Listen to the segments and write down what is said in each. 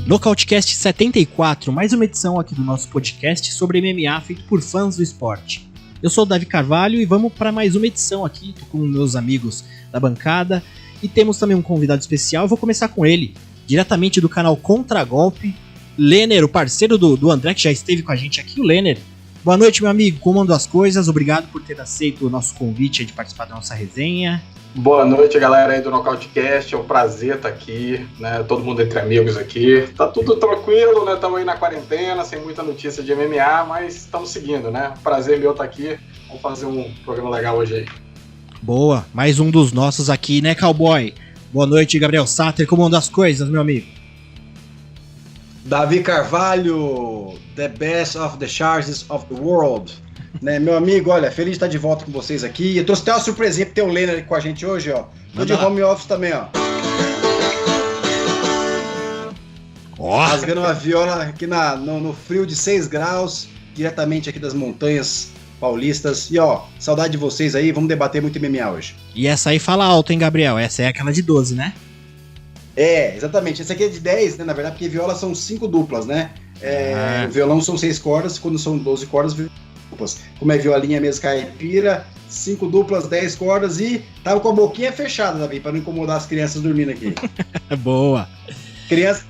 Nocautecast 74, mais uma edição aqui do nosso podcast sobre MMA feito por fãs do esporte. Eu sou o Davi Carvalho e vamos para mais uma edição aqui, tô com meus amigos da bancada e temos também um convidado especial. Eu vou começar com ele, diretamente do canal Contragolpe, Lenner, o parceiro do André, que já esteve com a gente aqui, o Lenner. Boa noite, meu amigo, como andam as coisas? Obrigado por ter aceito o nosso convite de participar da nossa resenha. Boa noite, galera aí do Nocautecast, é um prazer estar aqui, né, todo mundo entre amigos aqui. Tá tudo tranquilo, né, estamos aí na quarentena, sem muita notícia de MMA, mas estamos seguindo, né, prazer meu estar aqui, vamos fazer um programa legal hoje aí. Boa, mais um dos nossos aqui, né, cowboy? Boa noite, Gabriel Satter, como andam as coisas, meu amigo? Davi Carvalho, the best of the charges of the world. Né, meu amigo, olha, feliz de estar de volta com vocês aqui. Eu trouxe até uma surpresinha pra ter o Lenner com a gente hoje, ó. Tô de home office também, ó. Rasgando uma viola aqui no frio de 6 graus, diretamente aqui das montanhas paulistas. E ó, saudade de vocês aí, vamos debater muito MMA hoje. E essa aí fala alto, hein, Gabriel? Essa é aquela de 12, né? É, exatamente. Essa aqui é de 10, né, na verdade, porque viola são 5 duplas, né? O violão são 6 cordas, quando são 12 cordas, como é violinha mesmo caipira, 5 duplas, 10 cordas e tava com a boquinha fechada, Davi, para não incomodar as crianças dormindo aqui. Boa.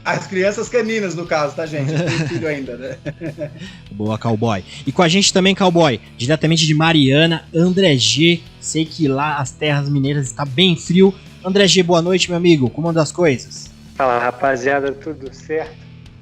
As crianças caninas, no caso, tá, gente? Eu tenho filho ainda, né? Boa, cowboy. E com a gente também, cowboy, diretamente de Mariana, André G. Sei que lá as terras mineiras está bem frio. André G, boa noite, meu amigo. Como andam as coisas? Fala, rapaziada, tudo certo?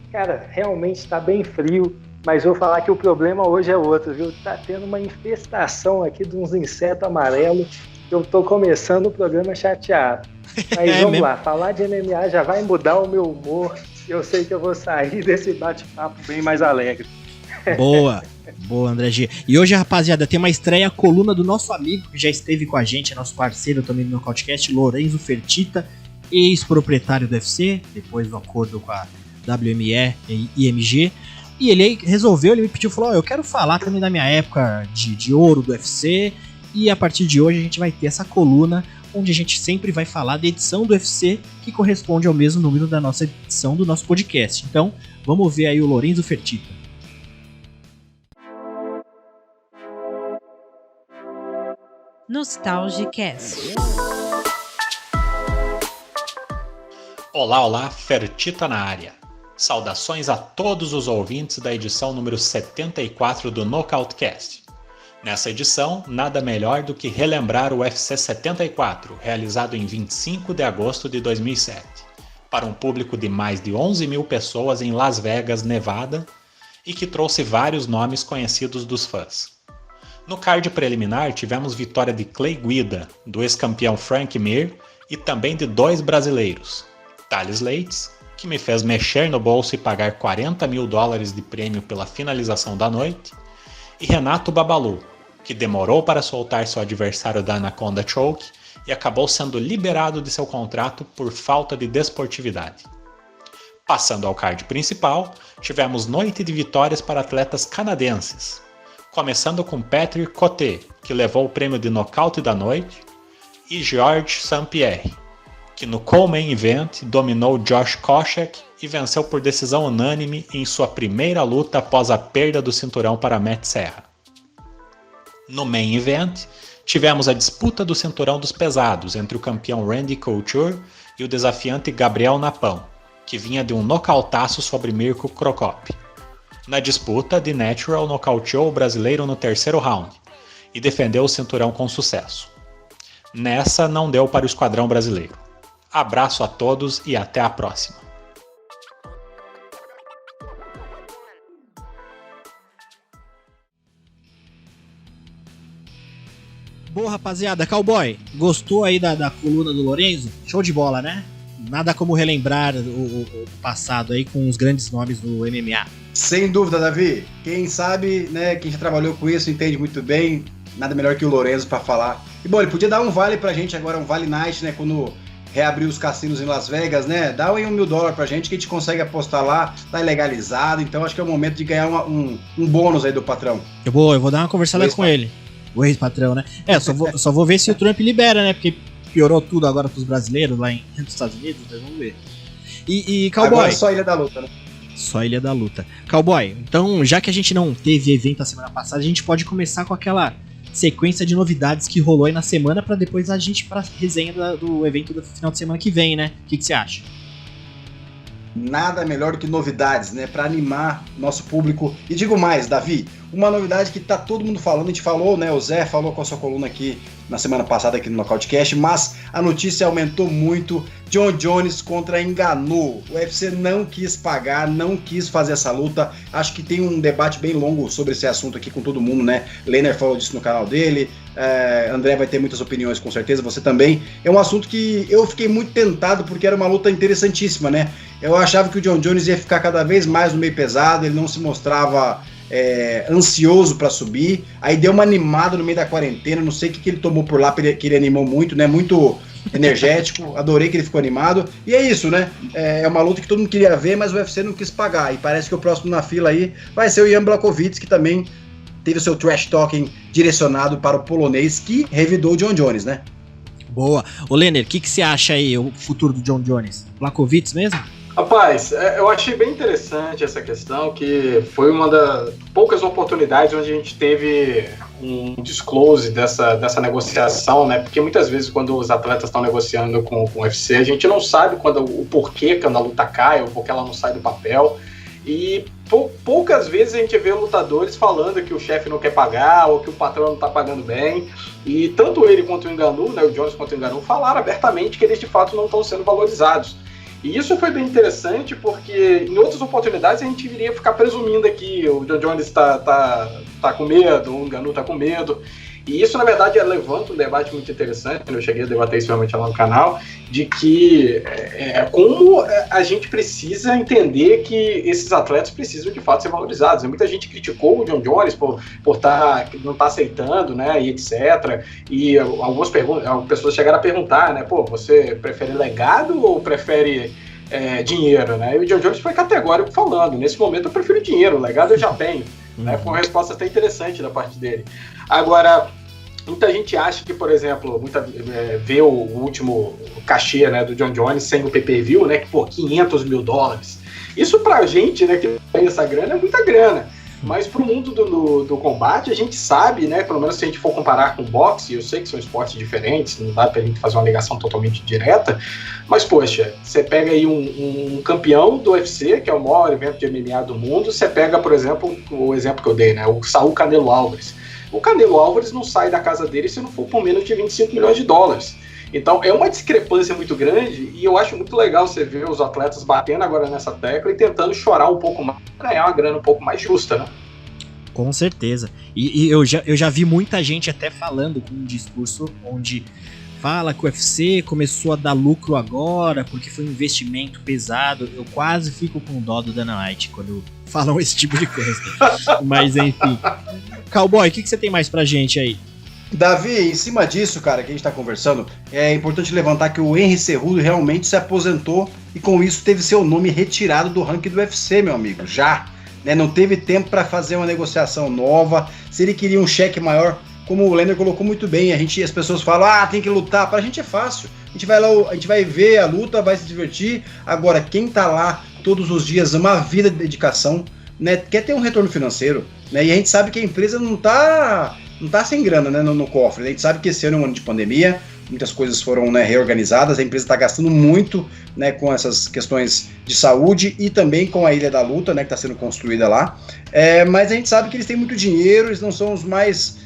Cara, realmente está bem frio. Mas vou falar que o problema hoje é outro, viu? Tá tendo uma infestação aqui de uns insetos amarelos. Eu tô começando o programa chateado. Mas vamos lá, falar de MMA já vai mudar o meu humor. Eu sei que eu vou sair desse bate-papo bem mais alegre. Boa, boa, André G. E hoje, rapaziada, tem uma estreia, a coluna do nosso amigo, que já esteve com a gente, é nosso parceiro também no Nocautecast, Lorenzo Fertitta, ex-proprietário do UFC, depois do acordo com a WME e IMG. E ele resolveu, ele me pediu, falou, eu quero falar também da minha época de ouro do UFC, e a partir de hoje a gente vai ter essa coluna, onde a gente sempre vai falar da edição do UFC, que corresponde ao mesmo número da nossa edição do nosso podcast. Então, vamos ver aí o Lorenzo Fertitta. Nostalgicast. Olá, Fertitta na área. Saudações a todos os ouvintes da edição número 74 do Nocautecast. Nessa edição, nada melhor do que relembrar o UFC 74, realizado em 25 de agosto de 2007, para um público de mais de 11 mil pessoas em Las Vegas, Nevada, e que trouxe vários nomes conhecidos dos fãs. No card preliminar, tivemos vitória de Clay Guida, do ex-campeão Frank Mir, e também de 2 brasileiros, Thales Leites, que me fez mexer no bolso e pagar $40 mil de prêmio pela finalização da noite, e Renato Babalu, que demorou para soltar seu adversário da Anaconda Choke e acabou sendo liberado de seu contrato por falta de desportividade. Passando ao card principal, tivemos noite de vitórias para atletas canadenses, começando com Patrick Coté, que levou o prêmio de nocaute da noite, e Georges St-Pierre, que no Co-Main Event dominou Josh Koscheck e venceu por decisão unânime em sua primeira luta após a perda do cinturão para Matt Serra. No Main Event, tivemos a disputa do cinturão dos pesados entre o campeão Randy Couture e o desafiante Gabriel Napão, que vinha de um nocautaço sobre Mirko Crocop. Na disputa, The Natural nocauteou o brasileiro no terceiro round e defendeu o cinturão com sucesso. Nessa, não deu para o esquadrão brasileiro. Abraço a todos e até a próxima. Boa, rapaziada, cowboy, gostou aí da coluna do Lorenzo? Show de bola, né? Nada como relembrar o passado aí com os grandes nomes do MMA. Sem dúvida, Davi. Quem sabe, né, quem já trabalhou com isso entende muito bem. Nada melhor que o Lorenzo para falar. E bom, ele podia dar um vale pra gente agora, um Vale Night, né? Quando reabrir os cassinos em Las Vegas, né? Dá aí $1.000 pra gente que a gente consegue apostar lá, tá legalizado. Então acho que é o momento de ganhar um bônus aí do patrão. Eu vou dar uma conversada com ele. O ex-patrão, né? Só vou ver se o Trump libera, né? Porque piorou tudo agora pros brasileiros lá nos Estados Unidos, né? Vamos ver. E Cowboy... Agora é só Ilha da Luta, né? Só Ilha da Luta. Cowboy, então, já que a gente não teve evento a semana passada, a gente pode começar com aquela sequência de novidades que rolou aí na semana pra depois a gente ir pra resenha do evento do final de semana que vem, né? O que você acha? Nada melhor do que novidades, né? Pra animar nosso público. E digo mais, Davi, uma novidade que tá todo mundo falando, a gente falou, né? O Zé falou com a sua coluna aqui na semana passada aqui no Nocautecast, mas a notícia aumentou muito. Jon Jones contra Ngannou. O UFC não quis pagar, não quis fazer essa luta. Acho que tem um debate bem longo sobre esse assunto aqui com todo mundo, né? Lehner falou disso no canal dele, André vai ter muitas opiniões com certeza, você também. É um assunto que eu fiquei muito tentado porque era uma luta interessantíssima, né? Eu achava que o Jon Jones ia ficar cada vez mais no meio pesado, ele não se mostrava ansioso para subir, aí deu uma animada no meio da quarentena, não sei o que ele tomou por lá, que ele animou muito, né? Muito energético, adorei que ele ficou animado, e é isso, né? É uma luta que todo mundo queria ver, mas o UFC não quis pagar, e parece que o próximo na fila aí vai ser o Jan Blachowicz, que também teve o seu trash talking direcionado para o polonês, que revidou o Jon Jones, né? Boa. Ô Lehner, o que você acha aí, o futuro do Jon Jones? Blachowicz mesmo? Rapaz, eu achei bem interessante essa questão, que foi uma das poucas oportunidades onde a gente teve um disclose dessa negociação, né? Porque muitas vezes quando os atletas estão negociando com o UFC, a gente não sabe o porquê quando a luta cai, ou porque ela não sai do papel. E poucas vezes a gente vê lutadores falando que o chefe não quer pagar, ou que o patrão não está pagando bem. E tanto ele quanto o Ngannou, né, o Jones quanto o Ngannou, falaram abertamente que eles de fato não estão sendo valorizados. E isso foi bem interessante porque em outras oportunidades a gente iria ficar presumindo aqui o Jon Jones tá com medo, o Ngannou tá com medo. E isso, na verdade, levanta um debate muito interessante, eu cheguei a debater isso realmente lá no canal, de que como a gente precisa entender que esses atletas precisam, de fato, ser valorizados. Muita gente criticou o Jon Jones por não estar aceitando, né, e etc. E algumas pessoas chegaram a perguntar, né, você prefere legado ou prefere dinheiro, né? E o Jon Jones foi categórico falando, nesse momento eu prefiro dinheiro, o legado eu já tenho. Né? Foi uma resposta até interessante da parte dele. Agora, muita gente acha que, por exemplo, vê o último cachê, né, do Jon Jones sem o pay-per-view, né, que por $500 mil. Isso pra gente, né, que tem essa grana, é muita grana. Mas pro mundo do combate, a gente sabe, né, pelo menos se a gente for comparar com boxe, eu sei que são esportes diferentes, não dá pra gente fazer uma ligação totalmente direta, mas, poxa, você pega aí um campeão do UFC, que é o maior evento de MMA do mundo, você pega, por exemplo, o exemplo que eu dei, né, o Saul Canelo Álvares. O Canelo Álvares não sai da casa dele se não for por menos de $25 milhões. Então é uma discrepância muito grande e eu acho muito legal você ver os atletas batendo agora nessa tecla e tentando chorar um pouco mais, ganhar uma grana um pouco mais justa, né? Com certeza. E eu já vi muita gente até falando com um discurso onde fala que o UFC começou a dar lucro agora porque foi um investimento pesado. Eu quase fico com dó do Dana White quando falam esse tipo de coisa. Mas enfim. Cowboy, o que você tem mais pra gente aí? Davi, em cima disso, cara, que a gente tá conversando, é importante levantar que o Henry Cejudo realmente se aposentou e com isso teve seu nome retirado do ranking do UFC, meu amigo, já. Né, não teve tempo para fazer uma negociação nova, se ele queria um cheque maior, como o Lehner colocou muito bem, as pessoas falam, tem que lutar, pra gente é fácil, a gente vai lá, a gente vai ver a luta, vai se divertir, agora quem tá lá todos os dias, uma vida de dedicação, né, quer ter um retorno financeiro, né, e a gente sabe que a empresa não tá sem grana, né, no cofre. A gente sabe que esse ano é um ano de pandemia, muitas coisas foram, né, reorganizadas, a empresa está gastando muito, né, com essas questões de saúde e também com a Ilha da Luta, né, que está sendo construída lá. Mas a gente sabe que eles têm muito dinheiro, eles não são os mais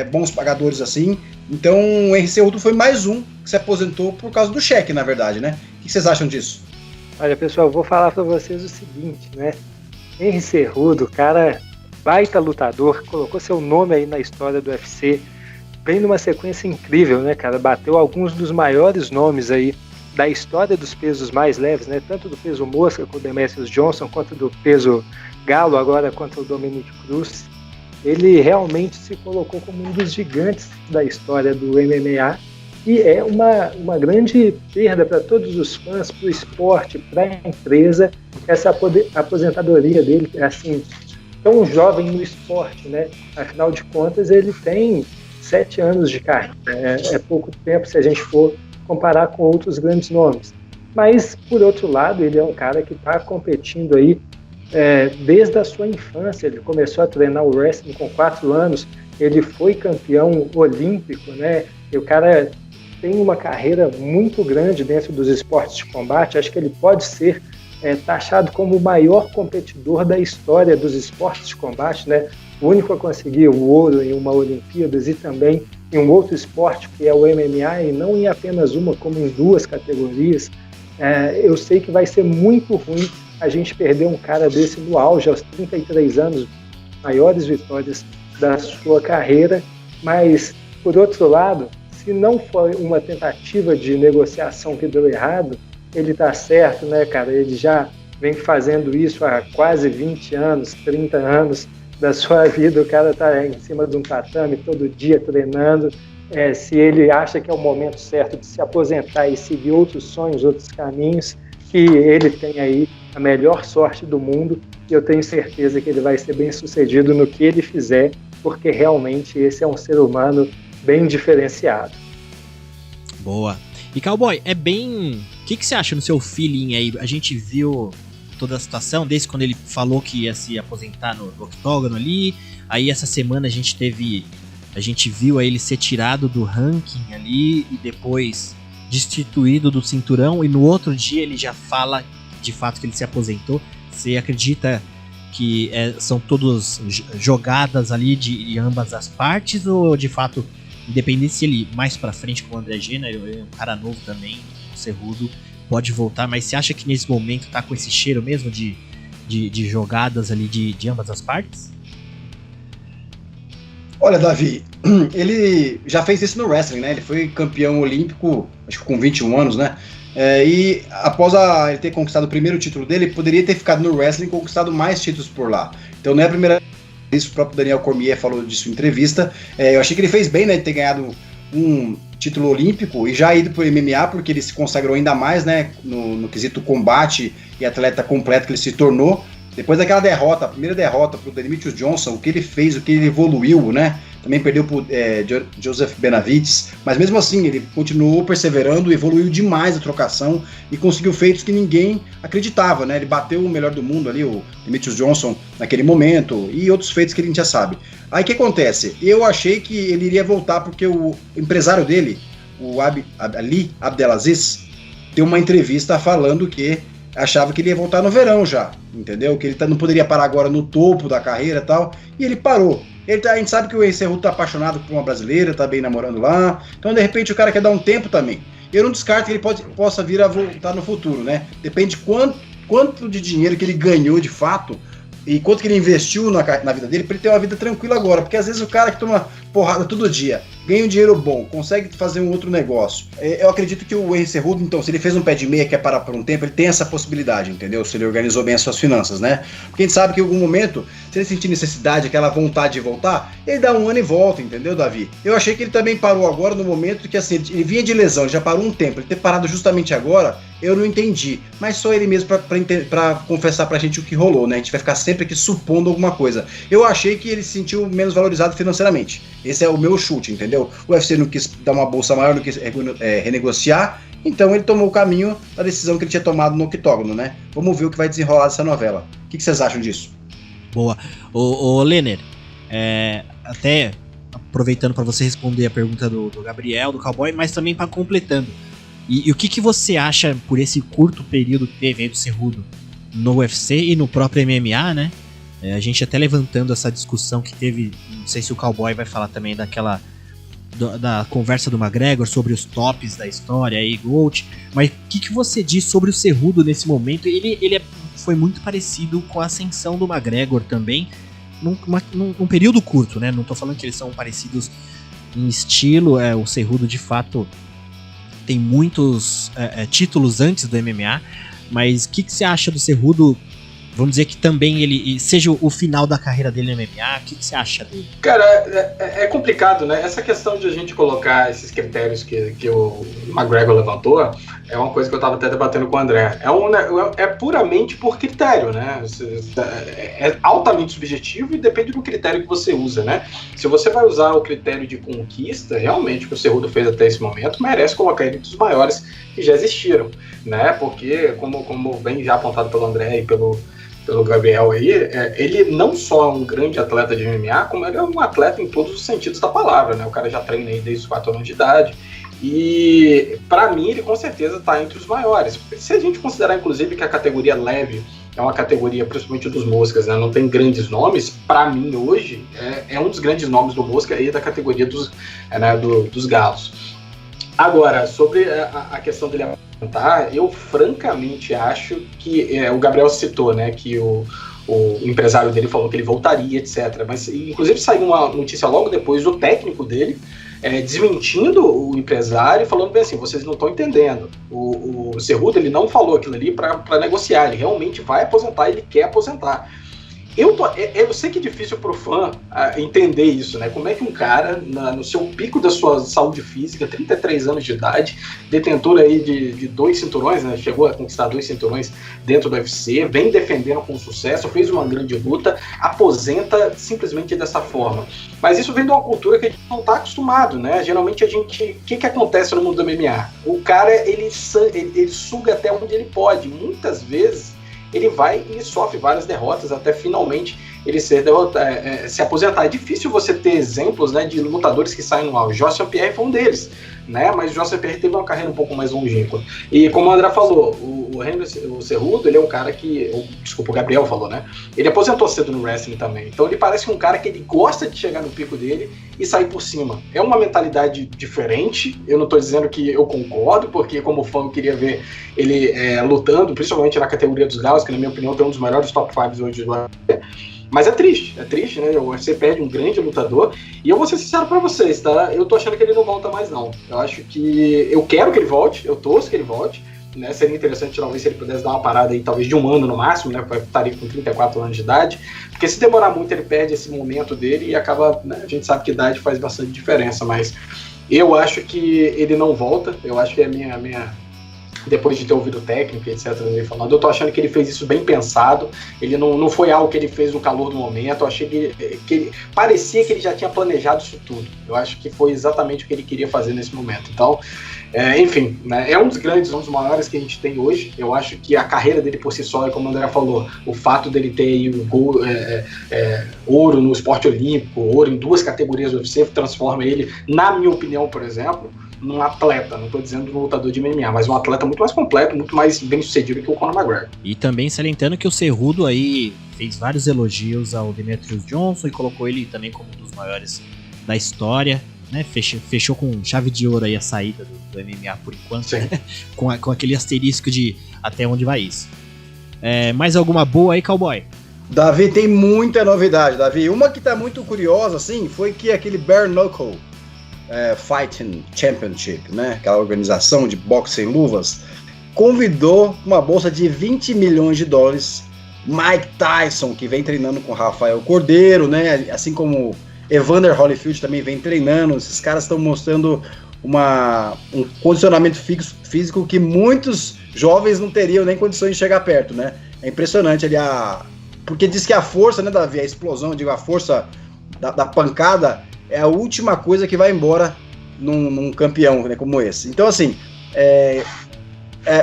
bons pagadores assim. Então o Henry Cejudo foi mais um que se aposentou por causa do cheque, na verdade, né? O que vocês acham disso? Olha, pessoal, vou falar para vocês o seguinte, né? Henry Cejudo, cara, baita lutador, colocou seu nome aí na história do UFC, vem numa sequência incrível, né, cara? Bateu alguns dos maiores nomes aí da história dos pesos mais leves, né? Tanto do peso mosca com o Demetrius Johnson, quanto do peso galo agora contra o Dominic Cruz. ele realmente se colocou como um dos gigantes da história do MMA e é uma grande perda para todos os fãs, para o esporte, para a empresa, essa aposentadoria dele, assim, tão jovem no esporte, né? Afinal de contas, ele tem 7 anos de carreira, é pouco tempo se a gente for comparar com outros grandes nomes. Mas, por outro lado, ele é um cara que está competindo aí desde a sua infância. Ele começou a treinar o wrestling com 4 anos, ele foi campeão olímpico, né? E o cara tem uma carreira muito grande dentro dos esportes de combate. Acho que ele pode ser taxado como o maior competidor da história dos esportes de combate, né? O único a conseguir o ouro em uma Olimpíadas e também em um outro esporte que é o MMA, e não em apenas uma, como em 2 categorias. Eu sei que vai ser muito ruim a gente perder um cara desse no auge, aos 33 anos, maiores vitórias da sua carreira, mas, por outro lado, se não for uma tentativa de negociação que deu errado, ele está certo, né, cara? Ele já vem fazendo isso há quase 20 anos, 30 anos da sua vida. O cara está em cima de um tatame todo dia treinando. Se ele acha que é o momento certo de se aposentar e seguir outros sonhos, outros caminhos, que ele tem aí a melhor sorte do mundo, e eu tenho certeza que ele vai ser bem sucedido no que ele fizer, porque realmente esse é um ser humano bem diferenciado. Boa. E Cowboy, o que você acha no seu feeling aí? A gente viu toda a situação, desde quando ele falou que ia se aposentar no octógono ali, aí essa semana a gente viu ele ser tirado do ranking ali e depois destituído do cinturão, e no outro dia ele já fala de fato que ele se aposentou. Você acredita que são todas jogadas ali de ambas as partes, ou de fato, independente se ele mais pra frente com o André Gena, ele é um cara novo também, o Cerrudo, pode voltar, mas você acha que nesse momento tá com esse cheiro mesmo de jogadas ali de ambas as partes? Olha, Davi, ele já fez isso no wrestling, né? Ele foi campeão olímpico, acho que com 21 anos, né? E após ele ter conquistado o primeiro título dele, ele poderia ter ficado no wrestling e conquistado mais títulos por lá. Então não é a primeira vez, o próprio Daniel Cormier falou disso em entrevista. Eu achei que ele fez bem, né, de ter ganhado um título olímpico e já ido pro MMA, porque ele se consagrou ainda mais, né, no quesito combate e atleta completo que ele se tornou. Depois daquela derrota, a primeira derrota pro Demetrius Johnson, o que ele fez, o que ele evoluiu, né? Também perdeu pro Joseph Benavides, mas mesmo assim ele continuou perseverando, evoluiu demais a trocação e conseguiu feitos que ninguém acreditava, né? Ele bateu o melhor do mundo ali, o Demetrius Johnson, naquele momento, e outros feitos que a gente já sabe. Aí o que acontece? Eu achei que ele iria voltar porque o empresário dele, o Ali Abdelaziz, deu uma entrevista falando que achava que ele ia voltar no verão já, entendeu? Que ele não poderia parar agora no topo da carreira e tal, e ele parou. A gente sabe que o Cerrudo tá apaixonado por uma brasileira, tá bem namorando lá, então de repente o cara quer dar um tempo também. Eu não descarto que ele possa vir a voltar no futuro, né? Depende de quanto de dinheiro que ele ganhou de fato e quanto que ele investiu na vida dele pra ele ter uma vida tranquila agora, porque às vezes o cara que toma porrada todo dia, ganha um dinheiro bom, consegue fazer um outro negócio. Eu acredito que o Cerrudo, então, se ele fez um pé de meia, quer parar por um tempo, ele tem essa possibilidade, entendeu? Se ele organizou bem as suas finanças, né? Porque a gente sabe que em algum momento, se ele sentir necessidade, aquela vontade de voltar, ele dá um ano e volta, entendeu, Davi? Eu achei que ele também parou agora no momento que, assim, ele vinha de lesão, ele já parou um tempo, ele ter parado justamente agora, eu não entendi. Mas só ele mesmo pra confessar pra gente o que rolou, né? A gente vai ficar sempre aqui supondo alguma coisa. Eu achei que ele se sentiu menos valorizado financeiramente. Esse é o meu chute, entendeu? O UFC não quis dar uma bolsa maior, não quis renegociar, então ele tomou o caminho da decisão que ele tinha tomado no octógono, né? Vamos ver o que vai desenrolar dessa novela. O que vocês acham disso? Boa. Ô Lenner, até aproveitando para você responder a pergunta do Gabriel, do Cowboy, mas também para completando. E o que você acha por esse curto período que teve aí do Cerrudo no UFC e no próprio MMA, né? A gente até levantando essa discussão que teve, não sei se o Cowboy vai falar também da conversa do McGregor sobre os tops da história aí, GOAT, mas o que você diz sobre o Cerrudo nesse momento? Ele foi muito parecido com a ascensão do McGregor também, num período curto, né? Não tô falando que eles são parecidos em estilo, o Cerrudo de fato tem muitos títulos antes do MMA, mas o que você acha do Cerrudo vamos dizer que também ele seja o final da carreira dele no MMA? O que você acha dele? Cara, é complicado, né? Essa questão de a gente colocar esses critérios que o McGregor levantou é uma coisa que eu estava até debatendo com o André. É puramente por critério, né? É altamente subjetivo e depende do critério que você usa, né? Se você vai usar o critério de conquista, realmente o que o Cerrudo fez até esse momento merece colocar ele entre os maiores que já existiram, né? Porque, como bem já apontado pelo André e pelo Gabriel aí, ele não só é um grande atleta de MMA, como ele é um atleta em todos os sentidos da palavra, né? O cara já treina aí desde os 4 anos de idade. E, para mim, ele com certeza está entre os maiores. Se a gente considerar, inclusive, que a categoria leve é uma categoria, principalmente dos moscas, né? Não tem grandes nomes, para mim, hoje, é um dos grandes nomes do mosca e da categoria dos galos. Agora, sobre a questão dele apresentar, eu francamente acho que o Gabriel citou, né, que o empresário dele falou que ele voltaria, etc. Mas, inclusive, saiu uma notícia logo depois do técnico dele, desmentindo o empresário e falando bem assim, vocês não estão entendendo. O Cerrudo, ele não falou aquilo ali para negociar, ele realmente vai aposentar, ele quer aposentar. Eu sei que é difícil pro fã entender isso, né? Como é que um cara, no seu pico da sua saúde física, 33 anos de idade, detentor aí de 2 cinturões, né? Chegou a conquistar 2 cinturões dentro do UFC, vem defendendo com sucesso, fez uma grande luta, aposenta simplesmente dessa forma. Mas isso vem de uma cultura que a gente não está acostumado, né? Geralmente o que acontece no mundo do MMA? O cara, ele suga até onde ele pode. Muitas vezes ele vai e sofre várias derrotas até finalmente ele se aposentar. É difícil você ter exemplos, né, de lutadores que saem no auge. Georges St-Pierre foi um deles, né, mas o Georges St-Pierre teve uma carreira um pouco mais longínqua. E como o André falou, o Cerrudo, ele é um cara que, desculpa, o Gabriel falou, né, ele aposentou cedo no wrestling também. Então ele parece um cara que ele gosta de chegar no pico dele e sair por cima. É uma mentalidade diferente, eu não estou dizendo que eu concordo, porque como fã eu queria ver ele lutando, principalmente na categoria dos galos, que na minha opinião tem um dos melhores top 5 hoje do UFC. Mas é triste, né? Você perde um grande lutador. E eu vou ser sincero pra vocês, tá? Eu tô achando que ele não volta mais, não. Eu acho que... Eu quero que ele volte, eu torço que ele volte. Né? Seria interessante, talvez, se ele pudesse dar uma parada aí, talvez de 1 ano no máximo, né? Estaria com 34 anos de idade. Porque se demorar muito, ele perde esse momento dele e acaba... Né? A gente sabe que idade faz bastante diferença, mas eu acho que ele não volta. Eu acho que é a minha depois de ter ouvido o técnico, etc., ele falando, eu tô achando que ele fez isso bem pensado, ele não foi algo que ele fez no calor do momento, eu achei que parecia que ele já tinha planejado isso tudo, eu acho que foi exatamente o que ele queria fazer nesse momento, então, enfim, né, é um dos grandes, um dos maiores que a gente tem hoje, eu acho que a carreira dele por si só, como o André falou, o fato dele ter aí ouro no esporte olímpico, ouro em 2 categorias do UFC, transforma ele, na minha opinião, por exemplo, num atleta, não estou dizendo um lutador de MMA, mas um atleta muito mais completo, muito mais bem sucedido que o Conor McGregor. E também salientando que o Cerrudo aí fez vários elogios ao Demetrius Johnson e colocou ele também como um dos maiores da história, né? Fechou com chave de ouro aí a saída do MMA por enquanto, né? com aquele asterisco de até onde vai isso. Mais alguma boa aí, Cowboy? Davi, tem muita novidade, Davi. Uma que tá muito curiosa, assim, foi que aquele Bare Knuckle Fighting Championship, né? Aquela organização de boxe sem luvas, convidou uma bolsa de $20 milhões Mike Tyson, que vem treinando com Rafael Cordeiro, né? Assim como Evander Holyfield também vem treinando. Esses caras estão mostrando um condicionamento físico que muitos jovens não teriam nem condições de chegar perto, né? É impressionante ali porque diz que a força, né, Davi, a explosão, a força da pancada é a última coisa que vai embora num campeão, né, como esse. Então, assim,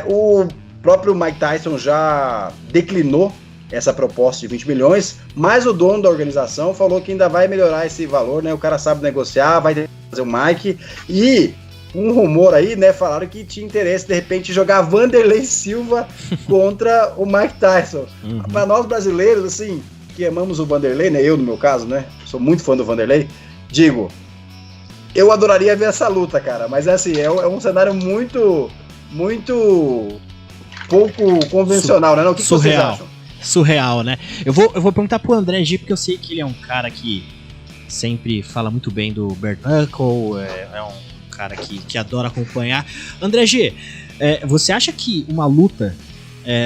o próprio Mike Tyson já declinou essa proposta de 20 milhões, mas o dono da organização falou que ainda vai melhorar esse valor, né? O cara sabe negociar, vai fazer o Mike. E um rumor aí, né? Falaram que tinha interesse, de repente, jogar Vanderlei Silva contra o Mike Tyson. Uhum. Para nós brasileiros, assim, que amamos o Vanderlei, né? Eu, no meu caso, né? Sou muito fã do Vanderlei. Digo, eu adoraria ver essa luta, cara, mas assim, é um cenário muito, muito pouco convencional, né? O que vocês acham? Surreal, né? Eu vou perguntar pro André G, porque eu sei que ele é um cara que sempre fala muito bem do Bare Knuckle, é um cara que adora acompanhar. André G, você acha que uma luta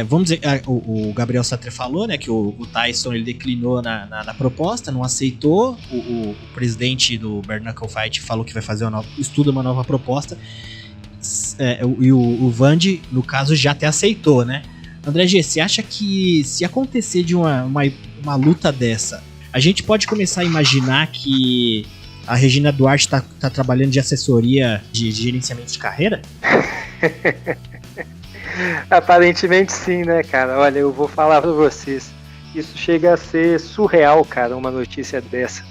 vamos dizer, o Gabriel Satter falou, né, que o Tyson ele declinou na proposta, não aceitou. O presidente do Bare Knuckle Fight falou que vai fazer estuda uma nova proposta. E o Vandy, no caso, já até aceitou, né? André G, você acha que se acontecer de uma luta dessa, a gente pode começar a imaginar que a Regina Duarte tá trabalhando de assessoria de gerenciamento de carreira? Aparentemente sim, né, cara? Olha, eu vou falar pra vocês. Isso chega a ser surreal, cara, uma notícia dessa.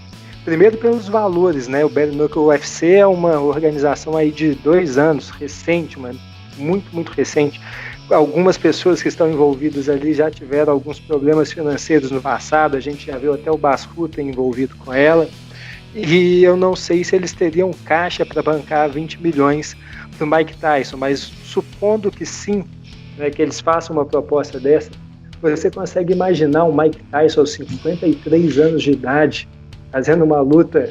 Primeiro pelos valores, né? O Bare Knuckle UFC é uma organização aí de 2 anos, recente, mano. Muito, muito recente. Algumas pessoas que estão envolvidas ali já tiveram alguns problemas financeiros no passado. A gente já viu até o Basruta envolvido com ela. E eu não sei se eles teriam caixa para bancar 20 milhões do Mike Tyson, mas supondo que sim, né, que eles façam uma proposta dessa, você consegue imaginar o Mike Tyson aos 53 anos de idade fazendo uma luta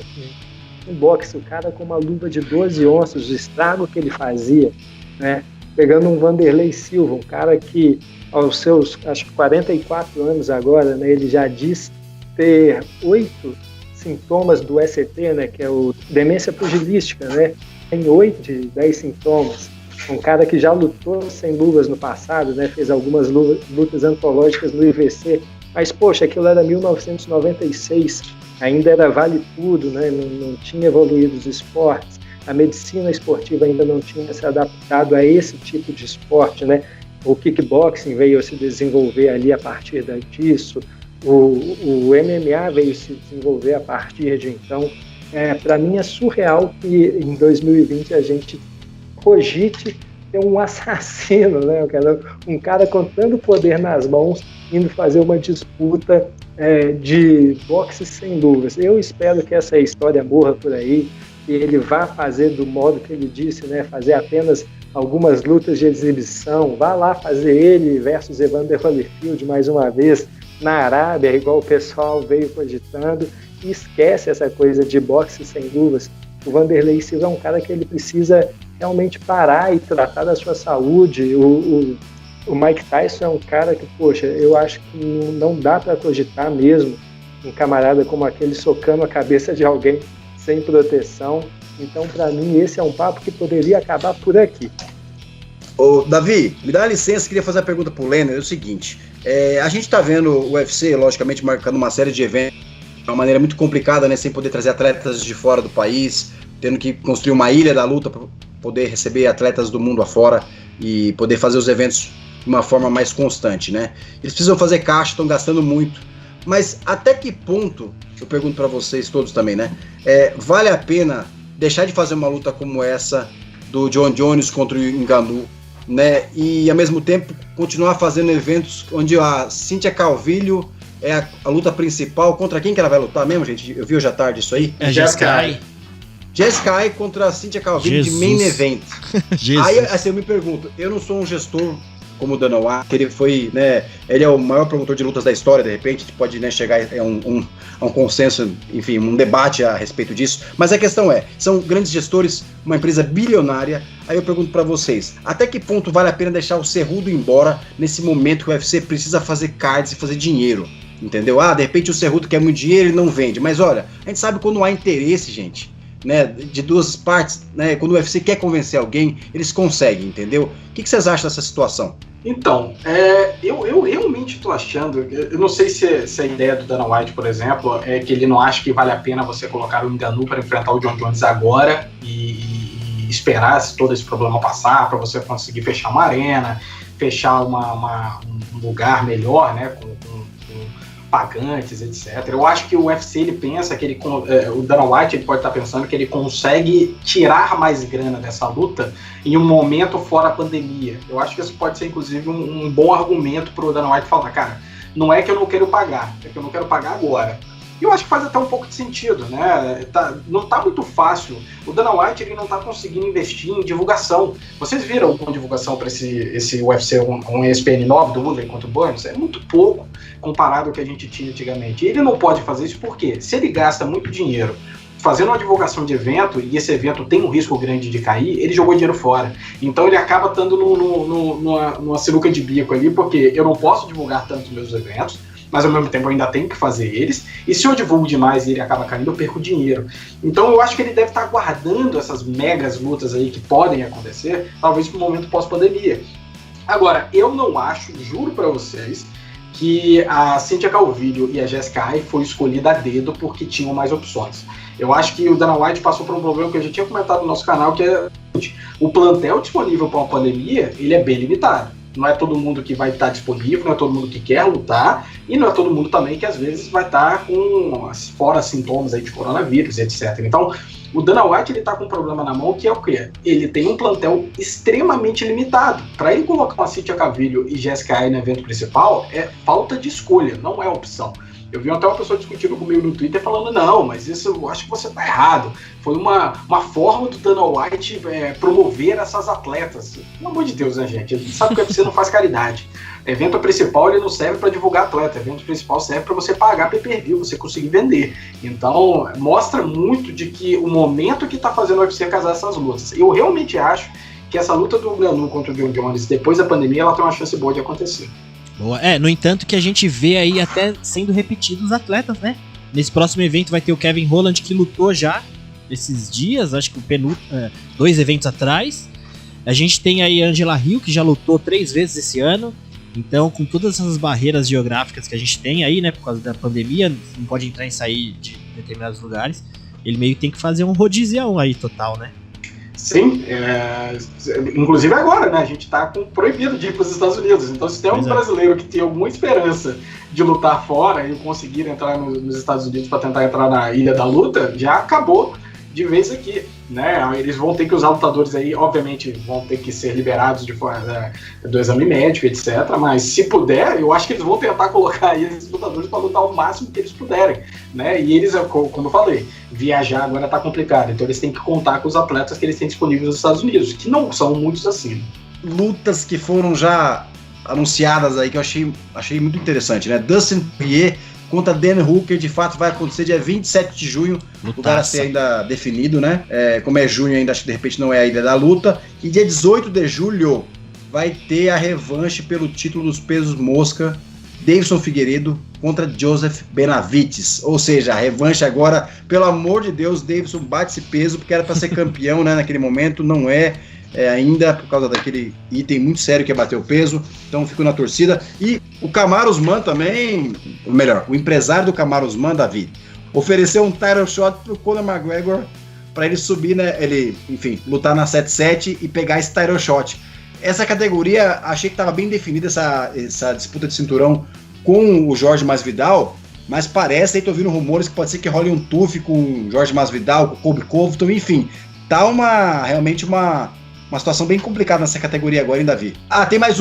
em boxe, o cara com uma luva de 12 onças, o estrago que ele fazia, né, pegando um Vanderlei Silva, um cara que aos seus, acho que 44 anos agora, né, ele já diz ter 8 sintomas do ECT, né, que é o demência pugilística, né, tem 8 de 10 sintomas. Um cara que já lutou sem luvas no passado, né, fez algumas lutas antológicas no IVC, mas, poxa, aquilo era 1996, ainda era vale tudo, né, não tinha evoluído os esportes, a medicina esportiva ainda não tinha se adaptado a esse tipo de esporte, né, o kickboxing veio a se desenvolver ali a partir disso, o MMA veio se desenvolver a partir de então. Para mim é surreal que em 2020 a gente cogite ter um assassino, né? Um cara com tanto poder nas mãos indo fazer uma disputa de boxe sem luvas. Eu espero que essa história morra por aí, que ele vá fazer do modo que ele disse, né? Fazer apenas algumas lutas de exibição, vá lá fazer ele versus Evander Holyfield mais uma vez na Arábia, igual o pessoal veio cogitando, e esquece essa coisa de boxe sem luvas. O Vanderlei Silva é um cara que ele precisa realmente parar e tratar da sua saúde. O Mike Tyson é um cara que, poxa, eu acho que não dá para cogitar mesmo um camarada como aquele socando a cabeça de alguém sem proteção. Então, para mim, esse é um papo que poderia acabar por aqui. Ô, Davi, me dá licença, queria fazer uma pergunta pro Lennon, é o seguinte, a gente tá vendo o UFC, logicamente, marcando uma série de eventos de uma maneira muito complicada, né, sem poder trazer atletas de fora do país, tendo que construir uma ilha da luta para poder receber atletas do mundo afora e poder fazer os eventos de uma forma mais constante, né. Eles precisam fazer caixa, estão gastando muito, mas até que ponto, eu pergunto para vocês todos também, né, vale a pena deixar de fazer uma luta como essa do John Jones contra o Ngannou, né, e ao mesmo tempo continuar fazendo eventos onde a Cynthia Calvillo é a luta principal? Contra quem que ela vai lutar mesmo, gente? Eu vi hoje à tarde isso aí. Jessica Ai contra a Cynthia Calvillo de main event. Aí assim, eu me pergunto, eu não sou um gestor como o Dana White, que ele foi, né, ele é o maior promotor de lutas da história, de repente a gente pode, né, chegar a um consenso, enfim, um debate a respeito disso, mas a questão são grandes gestores, uma empresa bilionária. Aí eu pergunto pra vocês, até que ponto vale a pena deixar o Cerrudo embora nesse momento que o UFC precisa fazer cards e fazer dinheiro, entendeu? De repente o Cerrudo quer muito dinheiro e não vende, mas olha, a gente sabe quando há interesse, gente, né, de duas partes, né, quando o UFC quer convencer alguém, eles conseguem, entendeu? O que vocês acham dessa situação? Então, eu realmente estou achando, eu não sei se a ideia do Dana White, por exemplo, é que ele não acha que vale a pena você colocar o Ngannou para enfrentar o John Jones agora e esperar todo esse problema passar para você conseguir fechar uma arena, fechar um lugar melhor, né, com pagantes, etc. Eu acho que o UFC, ele pensa que o Dana White, ele pode estar pensando que ele consegue tirar mais grana dessa luta em um momento fora a pandemia. Eu acho que isso pode ser, inclusive, um bom argumento para o Dana White falar, cara, não é que eu não quero pagar, é que eu não quero pagar agora. E eu acho que faz até um pouco de sentido, né? Não tá muito fácil. O Dana White, ele não tá conseguindo investir em divulgação. Vocês viram alguma divulgação para esse UFC, um ESPN 9 do Woodley contra o Burns? É muito pouco comparado ao que a gente tinha antigamente. E ele não pode fazer isso porque, se ele gasta muito dinheiro fazendo uma divulgação de evento, e esse evento tem um risco grande de cair, ele jogou dinheiro fora. Então ele acaba estando numa sinuca de bico ali, porque eu não posso divulgar tanto meus eventos, mas ao mesmo tempo eu ainda tenho que fazer eles, e se eu divulgo demais e ele acaba caindo, eu perco dinheiro. Então eu acho que ele deve estar guardando essas megas lutas aí que podem acontecer, talvez para o momento pós-pandemia. Agora, eu não acho, juro para vocês, que a Cynthia Calvillo e a Jessica Eye foi escolhida a dedo porque tinham mais opções. Eu acho que o Dana White passou por um problema que a gente tinha comentado no nosso canal, que é o plantel disponível para uma pandemia, ele é bem limitado. Não é todo mundo que vai estar disponível, não é todo mundo que quer lutar, e não é todo mundo também que às vezes vai estar com fora sintomas aí de coronavírus, etc. Então, o Dana White, ele tá com um problema na mão, que é o quê? Ele tem um plantel extremamente limitado. Para ele colocar uma Cynthia Calvillo e Jessica Eye no evento principal, é falta de escolha, não é opção. Eu vi até uma pessoa discutindo comigo no Twitter falando, não, mas isso eu acho que você tá errado. Foi uma forma do Dana White promover essas atletas. Pelo amor de Deus, né, gente? A gente sabe que o UFC não faz caridade. Evento principal, ele não serve para divulgar atleta. Evento principal serve para você pagar pay-per-view, você conseguir vender. Então, mostra muito de que o momento que tá fazendo o UFC casar essas lutas. Eu realmente acho que essa luta do Ngannou contra o John Jones, depois da pandemia, ela tem uma chance boa de acontecer. Boa. No entanto que a gente vê aí até sendo repetidos os atletas, né? Nesse próximo evento vai ter o Kevin Holland, que lutou já esses dias, acho que 2 eventos atrás. A gente tem aí a Angela Hill, que já lutou 3 vezes esse ano. Então, com todas essas barreiras geográficas que a gente tem aí, né, por causa da pandemia, não pode entrar e sair de determinados lugares, ele meio que tem que fazer um rodizião aí total, né? Sim, inclusive agora, né, a gente tá proibido de ir para os Estados Unidos, então se tem algum brasileiro que tem alguma esperança de lutar fora e conseguir entrar nos Estados Unidos para tentar entrar na Ilha da Luta, já acabou de vez aqui, né? Eles vão ter que usar lutadores aí, obviamente vão ter que ser liberados de fora do exame médico, etc. Mas se puder, eu acho que eles vão tentar colocar aí esses lutadores para lutar o máximo que eles puderem, né? E eles, como eu falei, viajar agora tá complicado, então eles têm que contar com os atletas que eles têm disponíveis nos Estados Unidos, que não são muitos assim. Lutas que foram já anunciadas aí que eu achei muito interessante, né? Dustin Poirier contra Dan Hooker, de fato vai acontecer dia 27 de junho, o lugar a ser ainda definido, né? Como é junho ainda, acho que de repente não é a ilha da luta. E dia 18 de julho vai ter a revanche pelo título dos pesos mosca, Davidson Figueiredo contra Joseph Benavides. Ou seja, a revanche agora, pelo amor de Deus, Davidson bate esse peso, porque era para ser campeão, né? Naquele momento, não é. Ainda por causa daquele item muito sério que é bater o peso, então fico na torcida. E o Kamaru Usman também, ou melhor, o empresário do Kamaru Usman, Davi, ofereceu um title shot pro Conor McGregor para ele subir, né, ele, enfim, lutar na 7-7 e pegar esse title shot. Essa categoria, achei que estava bem definida essa disputa de cinturão com o Jorge Masvidal, mas parece, aí tô ouvindo rumores que pode ser que role um tuf com o Jorge Masvidal, com o Colby Covington, enfim, tá realmente uma situação bem complicada nessa categoria agora, hein, Davi? Tem mais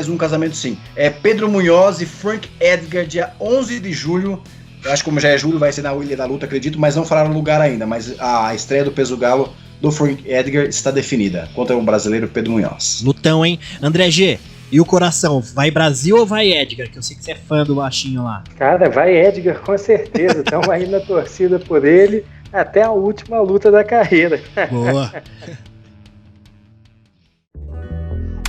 um casamento sim. Pedro Munhoz e Frank Edgar, dia 11 de julho. Eu acho que como já é julho, vai ser na Ilha da Luta, acredito, mas não falaram o lugar ainda. Mas a estreia do peso galo do Frank Edgar está definida, contra o brasileiro Pedro Munhoz. Lutão, hein? André G, e o coração, vai Brasil ou vai Edgar? Que eu sei que você é fã do baixinho lá. Cara, vai Edgar, com certeza. Estamos aí na torcida por ele até a última luta da carreira. Boa.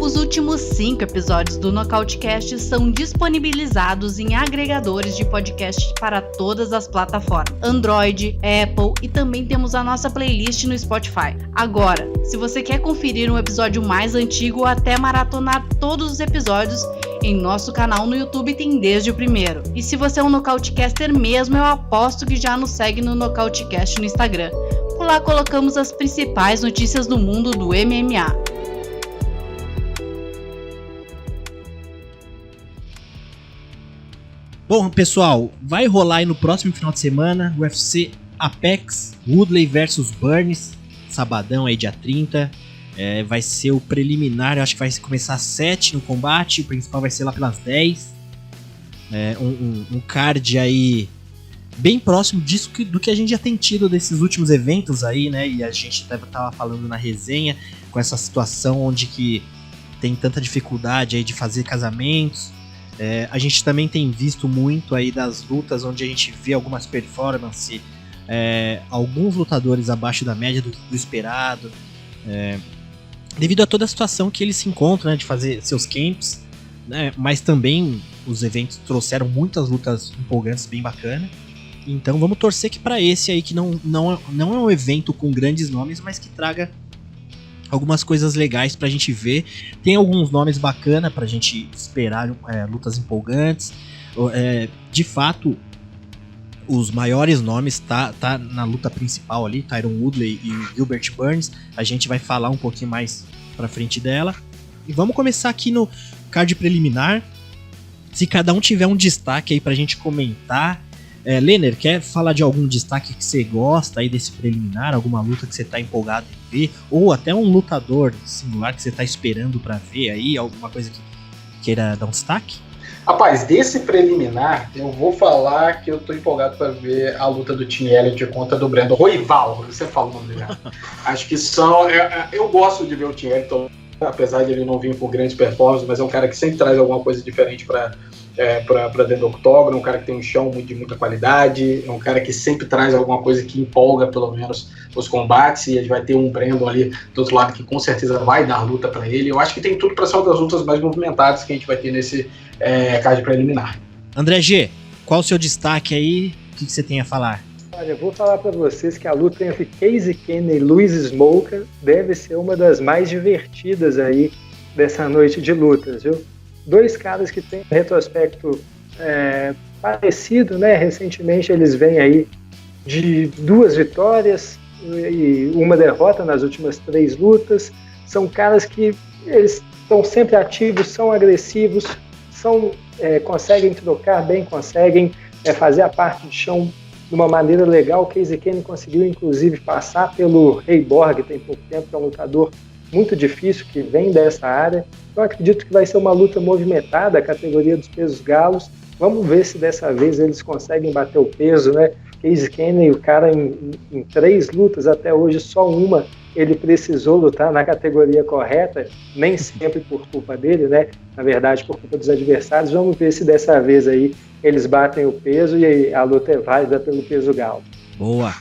Os últimos 5 episódios do Nocautecast são disponibilizados em agregadores de podcast para todas as plataformas, Android, Apple e também temos a nossa playlist no Spotify. Agora, se você quer conferir um episódio mais antigo ou até maratonar todos os episódios, em nosso canal no YouTube tem desde o primeiro. E se você é um Nocautecaster mesmo, eu aposto que já nos segue no Nocautecast no Instagram. Por lá colocamos as principais notícias do mundo do MMA. Bom, pessoal, vai rolar aí no próximo final de semana o UFC Apex Woodley vs Burns, sabadão aí dia 30. Vai ser o preliminar, eu acho que vai começar às 7 no combate, o principal vai ser lá pelas 10. Um card aí bem próximo disso do que a gente já tem tido desses últimos eventos aí, né? E a gente tava falando na resenha com essa situação onde que tem tanta dificuldade aí de fazer casamentos. A gente também tem visto muito aí das lutas onde a gente vê algumas performances, alguns lutadores abaixo da média do esperado. devido a toda a situação que ele se encontra, né, de fazer seus camps, né, mas também os eventos trouxeram muitas lutas empolgantes, bem bacana. Então vamos torcer que para esse aí, que não é um evento com grandes nomes, mas que traga algumas coisas legais pra gente ver. Tem alguns nomes bacana pra gente esperar, lutas empolgantes. De fato, os maiores nomes tá na luta principal ali, Tyron Woodley e Gilbert Burns. A gente vai falar um pouquinho mais pra frente dela. E vamos começar aqui no card preliminar. Se cada um tiver um destaque aí pra gente comentar. Lenner, quer falar de algum destaque que você gosta aí desse preliminar? Alguma luta que você tá empolgado em ver? Ou até um lutador singular que você tá esperando pra ver aí? Alguma coisa que queira dar um destaque? Rapaz, desse preliminar, eu vou falar que eu tô empolgado pra ver a luta do Tim Elliott contra do Brandon Royval. Você falou o nome dele. Acho que são... Eu gosto de ver o Tim Elliott, apesar de ele não vir com grandes performances, mas é um cara que sempre traz alguma coisa diferente pra dentro do octógono, um cara que tem um chão de muita qualidade, é um cara que sempre traz alguma coisa que empolga pelo menos os combates, e ele vai ter um Brandon ali do outro lado que com certeza vai dar luta para ele. Eu acho que tem tudo para ser uma das lutas mais movimentadas que a gente vai ter nesse card preliminar. André G, qual o seu destaque aí? O que você tem a falar? Olha, eu vou falar para vocês que a luta entre Casey Kenney e Louis Smoker deve ser uma das mais divertidas aí dessa noite de lutas, viu? Dois caras que têm um retrospecto parecido, né? Recentemente eles vêm aí de 2 vitórias e 1 derrota nas últimas 3 lutas. São caras que eles estão sempre ativos, são agressivos, conseguem trocar bem, conseguem fazer a parte de chão de uma maneira legal. O Casey Kenney conseguiu inclusive passar pelo Ray Borg tem pouco tempo, que é um lutador muito difícil, que vem dessa área. Eu acredito que vai ser uma luta movimentada, a categoria dos pesos galos. Vamos ver se dessa vez eles conseguem bater o peso, né? Casey Kenney, o cara em 3 lutas até hoje, só uma ele precisou lutar na categoria correta, nem sempre por culpa dele, né? Na verdade, por culpa dos adversários. Vamos ver se dessa vez aí eles batem o peso e a luta é válida pelo peso galo. Boa.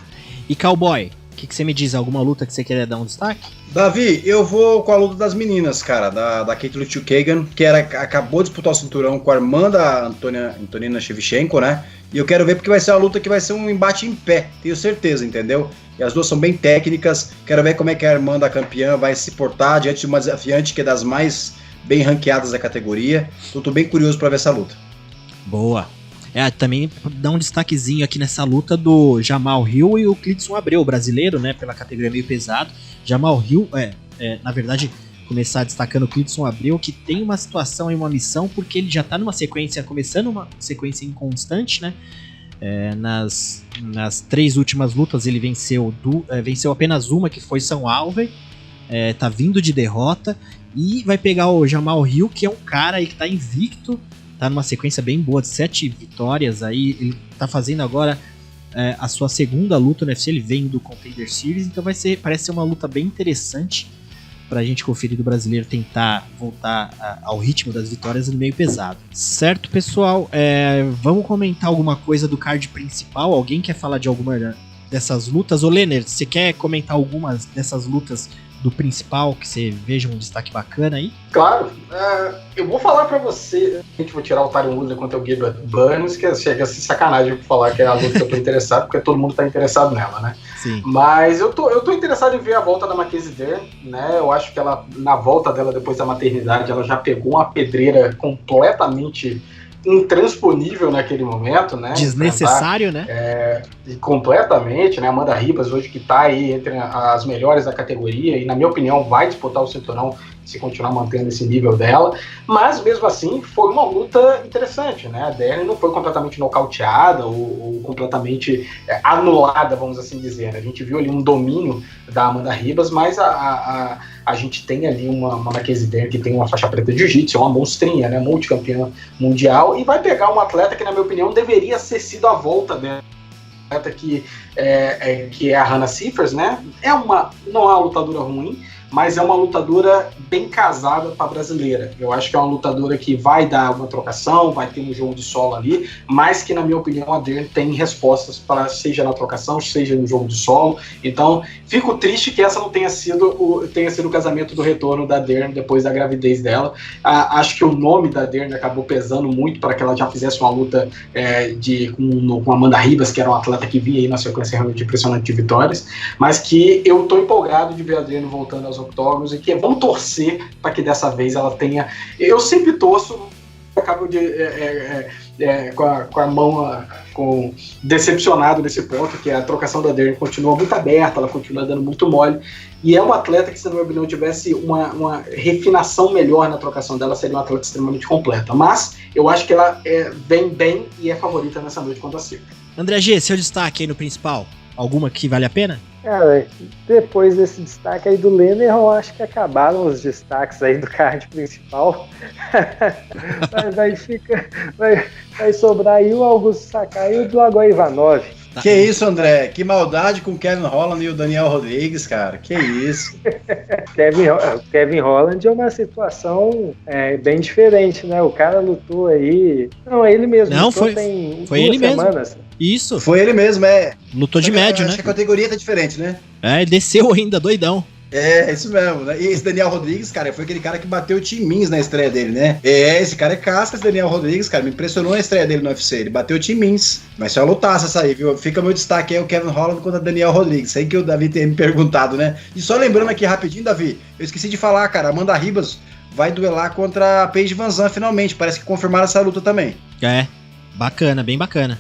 E Cowboy, o que você me diz? Alguma luta que você queria dar um destaque? Davi, eu vou com a luta das meninas, cara, da Katlyn Chookagian, que acabou de disputar o cinturão com a irmã da Antonina Shevchenko, né? E eu quero ver porque vai ser uma luta que vai ser um embate em pé, tenho certeza, entendeu? E as duas são bem técnicas, quero ver como é que a irmã da campeã vai se portar diante de uma desafiante que é das mais bem ranqueadas da categoria. Tô bem curioso pra ver essa luta. Boa. Também dá um destaquezinho aqui nessa luta do Jamal Hill e o Clidson Abreu, o brasileiro, né, pela categoria meio pesado. Jamal Hill, na verdade, começar destacando o Clidson Abreu, que tem uma situação e uma missão, porque ele já tá numa sequência, começando uma sequência inconstante, né? Nas 3 últimas lutas ele venceu apenas uma, que foi São Alves, tá vindo de derrota, e vai pegar o Jamal Hill, que é um cara aí que tá invicto, tá numa sequência bem boa de 7 vitórias aí. Ele tá fazendo agora a sua segunda luta no UFC, ele vem do Contender Series, então parece ser uma luta bem interessante pra gente conferir do brasileiro tentar voltar ao ritmo das vitórias no meio pesado. Certo, pessoal? Vamos comentar alguma coisa do card principal? Alguém quer falar de alguma dessas lutas? Ô Lenner, você quer comentar algumas dessas lutas do principal, que você veja um destaque bacana aí? Claro, eu vou falar pra você, a gente vai tirar o Tyron Woodley contra o Gilbert Burns, que chega a ser sacanagem falar que é a luta que eu tô interessado, porque todo mundo tá interessado nela, né? Sim. Mas eu tô interessado em ver a volta da Mackenzie Dern, né? Eu acho que ela, na volta dela depois da maternidade, ela já pegou uma pedreira completamente intransponível naquele momento, né? Desnecessário, né? Completamente, né? Amanda Ribas hoje que tá aí entre as melhores da categoria e, na minha opinião, vai disputar o cinturão se continuar mantendo esse nível dela, mas mesmo assim foi uma luta interessante, né? A Dern não foi completamente nocauteada ou completamente anulada, vamos assim dizer. A gente viu ali um domínio da Amanda Ribas, mas a gente tem ali uma Mackenzie Dern que tem uma faixa preta de jiu-jitsu, uma monstrinha, né? Multicampeã mundial, e vai pegar uma atleta que, na minha opinião, deveria ter sido a volta dela. Que é a Hannah Cifers, né? Não é uma lutadora ruim, mas é uma lutadora bem casada para brasileira. Eu acho que é uma lutadora que vai dar uma trocação, vai ter um jogo de solo ali, mas que, na minha opinião, a Dern tem respostas para seja na trocação, seja no jogo de solo. Então, fico triste que essa não tenha sido o casamento do retorno da Dern depois da gravidez dela. Acho que o nome da Dern acabou pesando muito para que ela já fizesse uma luta com Amanda Ribas, que era uma atleta que vinha aí na sequência realmente impressionante de vitórias, mas que eu tô empolgado de ver a Adriano voltando aos octógonos e que vamos torcer para que dessa vez ela tenha... Eu sempre torço, acabo com a mão decepcionado nesse ponto, que a trocação da Dern continua muito aberta, ela continua dando muito mole, e é uma atleta que, se na minha opinião tivesse uma refinação melhor na trocação dela, seria uma atleta extremamente completa, mas eu acho que ela vem bem e é favorita nessa noite contra a Circa. André G, seu destaque aí no principal, alguma que vale a pena? Cara, depois desse destaque aí do Lenner, eu acho que acabaram os destaques aí do card principal. vai sobrar aí o Augusto Sakai e o Blagoy Ivanov. Que isso, André? Que maldade com o Kevin Holland e o Daniel Rodrigues, cara. Que isso? Kevin Holland é uma situação bem diferente, né? O cara lutou aí... Não, ele mesmo. Não, foi ele semanas. Mesmo. Isso. Foi ele mesmo, Lutou de médio, né? Acho que a categoria tá diferente, né? Ele desceu ainda, doidão. Isso mesmo, né? E esse Daniel Rodrigues, cara, foi aquele cara que bateu o Tim Means na estreia dele, né? Esse cara é casca, esse Daniel Rodrigues, cara, me impressionou a estreia dele no UFC, ele bateu o Tim Means, mas só lutasse essa aí, viu? Fica meu destaque aí, o Kevin Holland contra o Daniel Rodrigues, sei que o Davi tem me perguntado, né? E só lembrando aqui rapidinho, Davi, eu esqueci de falar, cara, Amanda Ribas vai duelar contra a Paige VanZant finalmente, parece que confirmaram essa luta também. Bacana, bem bacana.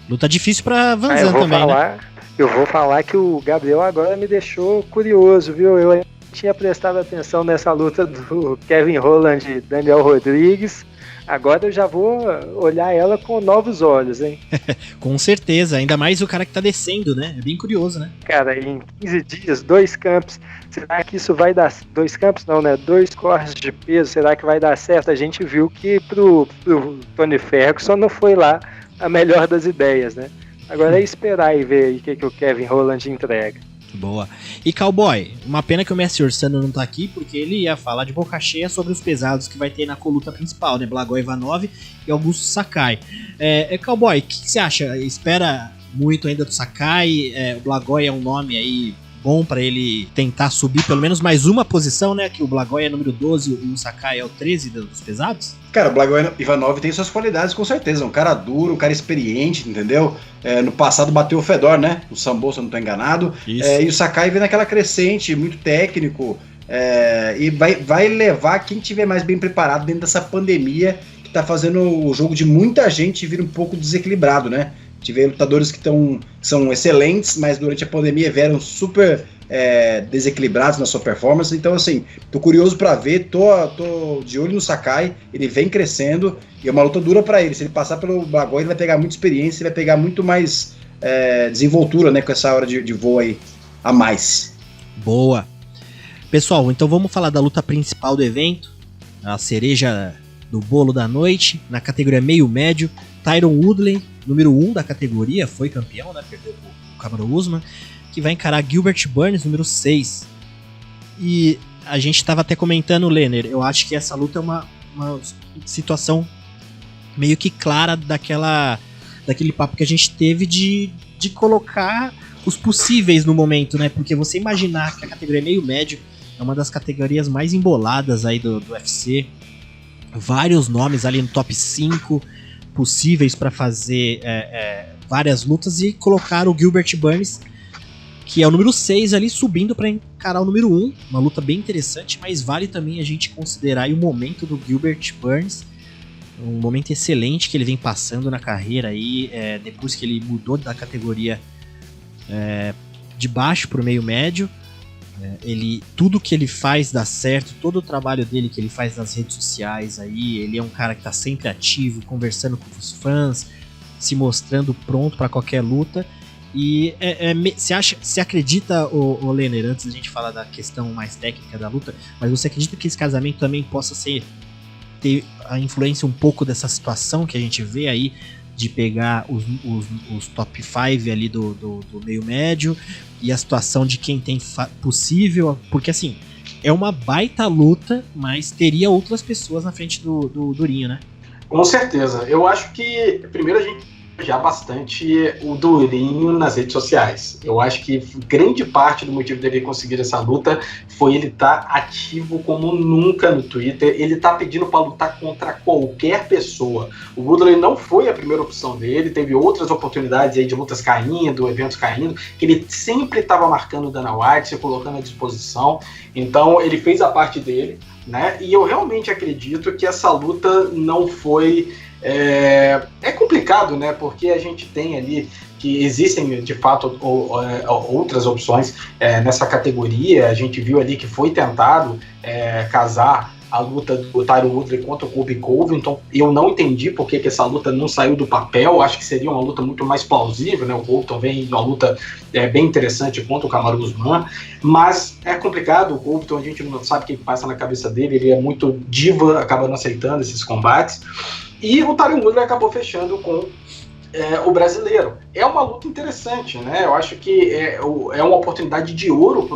Luta difícil pra VanZant também, né? Eu vou falar que o Gabriel agora me deixou curioso, viu? Eu tinha prestado atenção nessa luta do Kevin Holland e Daniel Rodrigues. Agora eu já vou olhar ela com novos olhos, hein? Com certeza, ainda mais o cara que tá descendo, né? É bem curioso, né? Cara, em 15 dias, 2 campos. Será que isso vai dar... 2 campos não, né? 2 cortes de peso, será que vai dar certo? A gente viu que pro Tony Ferguson não foi lá a melhor das ideias, né? Agora é esperar e ver aí o que o Kevin Holland entrega. Boa. E Cowboy, uma pena que o Messi Ursano não tá aqui, porque ele ia falar de boca cheia sobre os pesados que vai ter na coluta principal, né? Blagoy Ivanov e Augusto Sakai. Cowboy, o que você acha? Espera muito ainda do Sakai? O Blagoy é um nome aí bom pra ele tentar subir pelo menos mais uma posição, né? Que o Blagoy é número 12 e o Sakai é o 13 dos pesados? Cara, o Blagoy Ivanov tem suas qualidades, com certeza. Um cara duro, um cara experiente, entendeu? No passado bateu o Fedor, né? O Sambo, se eu não tô enganado. E o Sakai vem naquela crescente, muito técnico. E vai levar quem tiver mais bem preparado dentro dessa pandemia que tá fazendo o jogo de muita gente vir um pouco desequilibrado, né? Tive lutadores que são excelentes, mas durante a pandemia vieram super desequilibrados na sua performance. Então, assim, tô curioso pra ver, tô de olho no Sakai, ele vem crescendo e é uma luta dura pra ele. Se ele passar pelo Blagoy, ele vai pegar muita experiência, ele vai pegar muito mais desenvoltura, né, com essa hora de voo aí a mais. Boa. Pessoal, então vamos falar da luta principal do evento, a cereja do bolo da noite, na categoria meio-médio. Tyron Woodley, número 1 da categoria, foi campeão, né? Perdeu o Kamaru Usman, que vai encarar Gilbert Burns, número 6. E a gente estava até comentando, Lenner, eu acho que essa luta é uma situação meio que clara daquele papo que a gente teve de colocar os possíveis no momento, né? Porque você imaginar que a categoria meio-médio é uma das categorias mais emboladas aí do UFC, vários nomes ali no top 5 possíveis para fazer várias lutas, e colocar o Gilbert Burns, que é o número 6 ali, subindo para encarar o número 1, uma luta bem interessante, mas vale também a gente considerar aí o momento do Gilbert Burns, um momento excelente que ele vem passando na carreira aí, depois que ele mudou da categoria de baixo para o meio médio. Tudo que ele faz dá certo, todo o trabalho dele que ele faz nas redes sociais aí, ele é um cara que tá sempre ativo, conversando com os fãs, se mostrando pronto para qualquer luta. E você acredita, o Lenner, antes da gente falar da questão mais técnica da luta, mas você acredita que esse casamento também possa ter a influência um pouco dessa situação que a gente vê aí de pegar os top 5 ali do meio médio e a situação de quem tem possível, porque assim, é uma baita luta, mas teria outras pessoas na frente do Durinho, né? Com certeza. Eu acho que primeiro a gente já bastante o Durinho nas redes sociais. Eu acho que grande parte do motivo dele conseguir essa luta foi ele estar ativo como nunca no Twitter. Ele tá pedindo para lutar contra qualquer pessoa. O Woodley não foi a primeira opção dele, teve outras oportunidades aí de lutas caindo, eventos caindo, que ele sempre estava marcando o Dana White, se colocando à disposição. Então ele fez a parte dele, né? E eu realmente acredito que essa luta não foi... É complicado, né? Porque a gente tem ali que existem de fato outras opções nessa categoria. A gente viu ali que foi tentado casar a luta do Tyron Woodley contra o Colby Covington. Eu não entendi por que essa luta não saiu do papel. Acho que seria uma luta muito mais plausível, né? O Covington vem uma luta bem interessante contra o Kamaru Usman, mas é complicado. O Covington, a gente não sabe o que passa na cabeça dele. Ele é muito diva, acaba não aceitando esses combates. E o Tyron Woodley acabou fechando com o brasileiro. É uma luta interessante, né? Eu acho que é uma oportunidade de ouro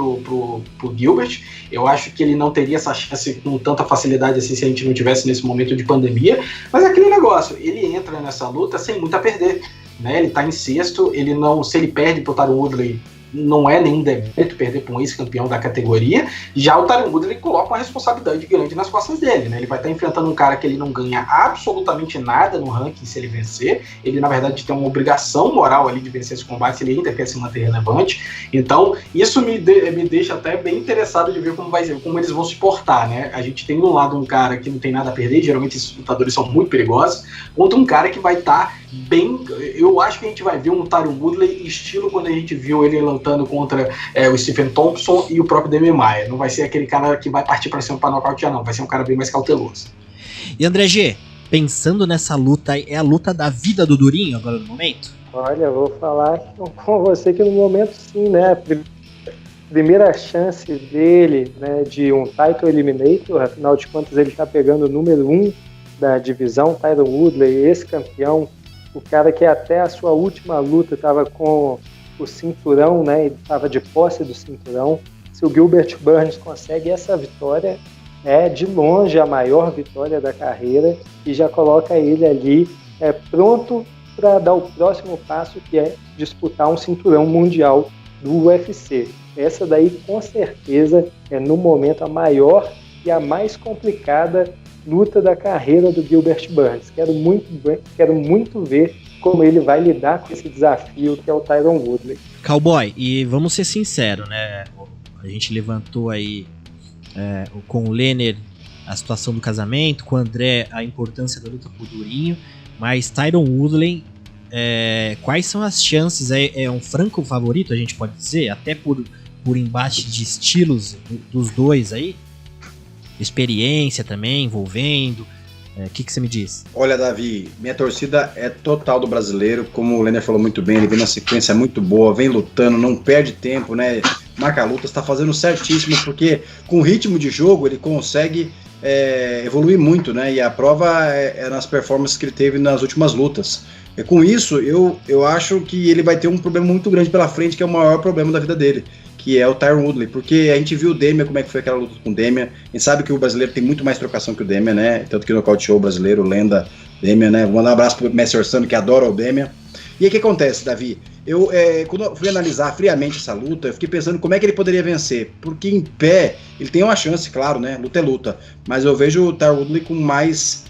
pro Gilbert. Eu acho que ele não teria essa chance com tanta facilidade assim se a gente não tivesse nesse momento de pandemia. Mas é aquele negócio, ele entra nessa luta sem muito a perder, né? Ele tá em sexto, se ele perde pro Tyron Woodley, não é nenhum demérito perder para um ex-campeão da categoria. Já o Tyron Woodley coloca uma responsabilidade grande nas costas dele, né? Ele vai estar enfrentando um cara que ele não ganha absolutamente nada no ranking se ele vencer. Ele, na verdade, tem uma obrigação moral ali de vencer esse combate se ele ainda quer se manter relevante. Então, isso me deixa até bem interessado de ver como eles vão se portar, né? A gente tem, de um lado, um cara que não tem nada a perder, geralmente esses lutadores são muito perigosos, contra um cara que vai estar bem... Eu acho que a gente vai ver um Tyron Woodley estilo quando a gente viu ele lutando contra o Stephen Thompson e o próprio Demian Maia. Não vai ser aquele cara que vai partir para cima para nocautear, não. Vai ser um cara bem mais cauteloso. E André G, pensando nessa luta, é a luta da vida do Durinho agora no momento? Olha, eu vou falar com você que no momento sim, né? Primeira chance dele, né, de um title eliminator, afinal de contas ele está pegando o número 1 da divisão, Tyron Woodley, ex-campeão, o cara que até a sua última luta estava com o cinturão, né? Ele estava de posse do cinturão. Se o Gilbert Burns consegue essa vitória, é de longe a maior vitória da carreira e já coloca ele ali pronto para dar o próximo passo, que é disputar um cinturão mundial do UFC. Essa daí, com certeza, é no momento a maior e a mais complicada luta da carreira do Gilbert Burns. Quero muito ver como ele vai lidar com esse desafio que é o Tyron Woodley. Cowboy, e vamos ser sinceros, né? A gente levantou aí com o Lenner a situação do casamento, com o André a importância da luta pro Durinho, mas Tyron Woodley, quais são as chances? É um franco favorito, a gente pode dizer, até por embate de estilos dos dois aí? Experiência também envolvendo. O que você me diz? Olha, Davi, minha torcida é total do brasileiro, como o Lenner falou muito bem, ele vem na sequência muito boa, vem lutando, não perde tempo, né? Marca lutas, tá fazendo certíssimo, porque com o ritmo de jogo ele consegue evoluir muito, né? E a prova é nas performances que ele teve nas últimas lutas. E com isso, eu acho que ele vai ter um problema muito grande pela frente, que é o maior problema da vida dele, que é o Tyron Woodley, porque a gente viu o Demian, como é que foi aquela luta com o Demian, a gente sabe que o brasileiro tem muito mais trocação que o Demian, né, tanto que no nocauteou o brasileiro, lenda Demian, né, vou mandar um abraço pro Messi Orsano, que adora o Demian. E aí o que acontece, Davi? Quando eu fui analisar friamente essa luta, eu fiquei pensando como é que ele poderia vencer, porque em pé, ele tem uma chance, claro, né, luta é luta, mas eu vejo o Tyron Woodley com mais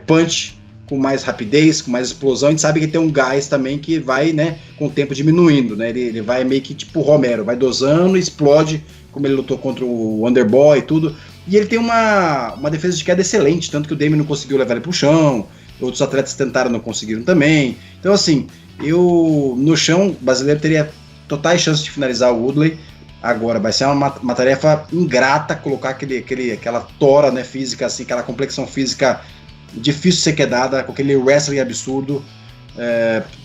punch, com mais rapidez, com mais explosão. A gente sabe que tem um gás também que vai, né, com o tempo diminuindo, né, ele vai meio que tipo Romero, vai dosando e explode, como ele lutou contra o Underboy e tudo, e ele tem uma defesa de queda excelente, tanto que o Demian não conseguiu levar ele pro chão, outros atletas tentaram, não conseguiram também. Então assim, no chão, o brasileiro teria totais chances de finalizar o Woodley. Agora, vai ser uma tarefa ingrata colocar aquela tora, né, física, assim, aquela complexão física difícil de ser quedada, com aquele wrestling absurdo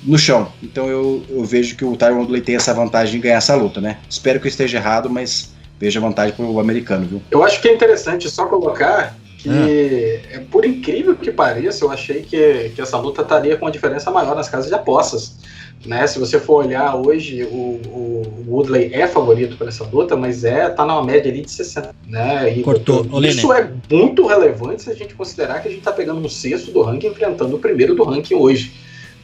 no chão. Então eu vejo que o Tyron Woodley tem essa vantagem de ganhar essa luta, né? Espero que eu esteja errado, mas vejo a vantagem pro americano, viu? Eu acho que é interessante só colocar que, por incrível que pareça, eu achei que essa luta estaria com uma diferença maior nas casas de apostas. Né? Se você for olhar hoje, o Woodley é favorito para essa luta, mas tá numa média ali de 60. Né? E isso é muito relevante se a gente considerar que a gente está pegando um sexto do ranking enfrentando o primeiro do ranking hoje.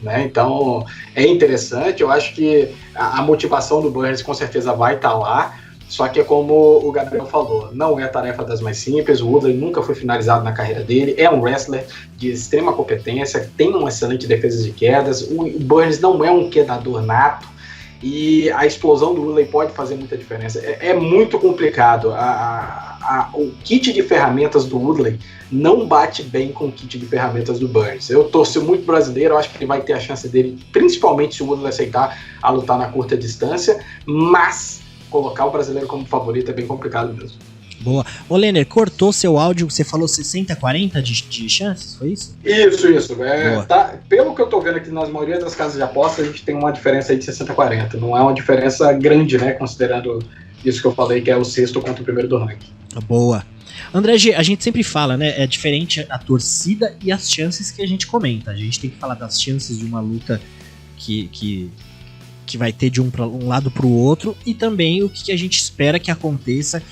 Né? Então é interessante, eu acho que a motivação do Burns com certeza vai estar lá. Só que é como o Gabriel falou, não é a tarefa das mais simples, o Woodley nunca foi finalizado na carreira dele, é um wrestler de extrema competência, tem uma excelente defesa de quedas, o Burns não é um quedador nato, e a explosão do Woodley pode fazer muita diferença. É muito complicado, o kit de ferramentas do Woodley não bate bem com o kit de ferramentas do Burns. Eu torço muito brasileiro, eu acho que ele vai ter a chance dele, principalmente se o Woodley aceitar a lutar na curta distância, mas colocar o brasileiro como favorito é bem complicado mesmo. Boa. Ô, Lenner, cortou seu áudio, você falou 60-40 de chances, foi isso? Isso. Pelo que eu tô vendo aqui nas maioria das casas de aposta, a gente tem uma diferença aí de 60-40. Não é uma diferença grande, né, considerando isso que eu falei, que é o sexto contra o primeiro do ranking. Boa. André G, a gente sempre fala, né, é diferente a torcida e as chances que a gente comenta. A gente tem que falar das chances de uma luta que vai ter de um lado para o outro, e também o que a gente espera que aconteça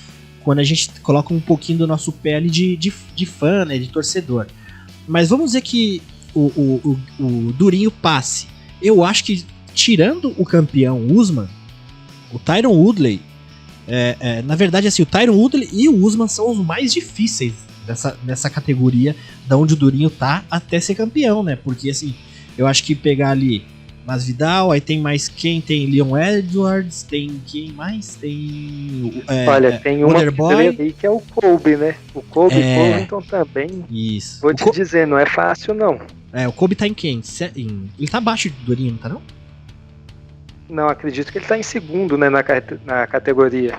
quando a gente coloca um pouquinho do nosso pé ali de fã, né, de torcedor. Mas vamos dizer que o Durinho passe. Eu acho que, tirando o campeão Usman, o Tyron Woodley, na verdade, assim, o Tyron Woodley e o Usman são os mais difíceis dessa categoria, da onde o Durinho tá, até ser campeão, né? Porque, assim, eu acho que pegar ali Masvidal, aí tem mais quem? Tem Leon Edwards, tem quem mais? Tem... Olha, tem uma aí que é o Colby, né? O Colby Covington também. Isso. Vou te dizer, não é fácil, não. O Colby tá em quem? Ele tá abaixo do Durinho, não tá não? Não, acredito que ele tá em segundo, né, na categoria.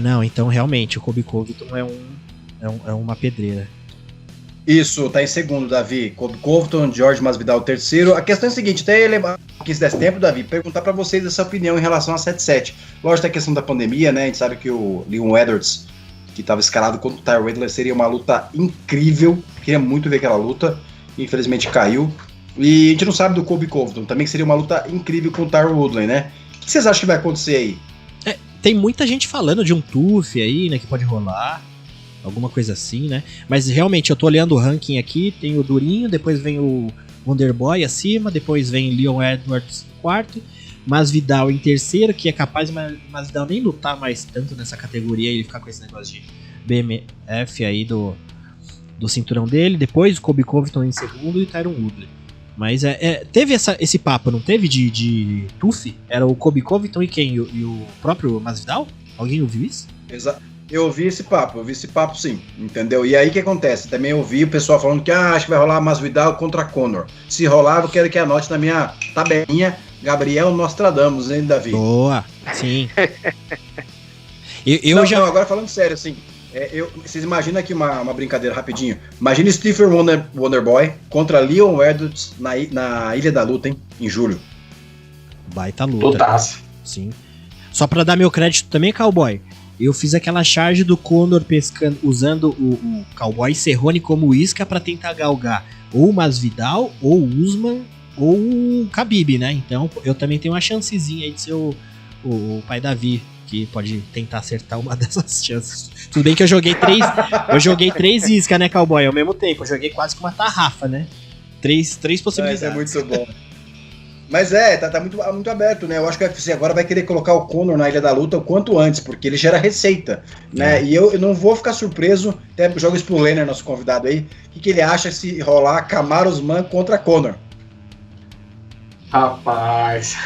Não, então realmente, o Colby Covington é uma pedreira. Isso, tá em segundo, Davi. Colby Covington, George Masvidal, terceiro. A questão é a seguinte, até levar aqui se desse tempo, Davi, perguntar pra vocês essa opinião em relação a 7-7. Lógico, tem a questão da pandemia, né? A gente sabe que o Leon Edwards, que estava escalado contra o Tyron Woodley, seria uma luta incrível. Queria muito ver aquela luta. Infelizmente caiu. E a gente não sabe do Colby Covington, também que seria uma luta incrível com o Tyron Woodley, né? O que vocês acham que vai acontecer aí? Tem muita gente falando de um TUF aí, né, que pode rolar. Alguma coisa assim, né? Mas realmente, eu tô olhando o ranking aqui, tem o Durinho, depois vem o Wonderboy acima, depois vem Leon Edwards em quarto, Masvidal em terceiro, que é capaz de Masvidal nem lutar mais tanto nessa categoria e ele ficar com esse negócio de BMF aí do cinturão dele, depois o Colby Covington em segundo e o Tyron Woodley. Mas teve esse papo, não teve de TUF? Era o Colby Covington e quem? E o próprio Masvidal? Alguém ouviu isso? Exato. Eu ouvi esse papo sim, entendeu? E aí o que acontece? Também ouvi o pessoal falando que acho que vai rolar Masvidal contra Conor. Se rolar, eu quero que anote na minha tabelinha Gabriel Nostradamus, hein, Davi? Boa, sim. Não, agora falando sério, assim, vocês imaginam aqui uma brincadeira rapidinho. Imagina Stephen Wonderboy contra Leon Edwards na Ilha da Luta, hein, em julho. Baita luta. Lutaço. Sim. Só pra dar meu crédito também, Cowboy, eu fiz aquela charge do Conor pescando, usando o Cowboy Cerrone como isca pra tentar galgar ou o Masvidal, ou o Usman, ou o Khabib, né? Então eu também tenho uma chancezinha aí de ser o pai Davi, que pode tentar acertar uma dessas chances. Tudo bem que eu joguei três iscas, né, Cowboy? Ao mesmo tempo, eu joguei quase com uma tarrafa, né? Três possibilidades. É muito bom. Mas tá muito aberto, né? Eu acho que o UFC agora vai querer colocar o Conor na Ilha da Luta o quanto antes, porque ele gera receita, né? E eu não vou ficar surpreso, até jogo isso pro Lenner, nosso convidado aí, o que ele acha se rolar Kamaru Usman contra Conor? Rapaz...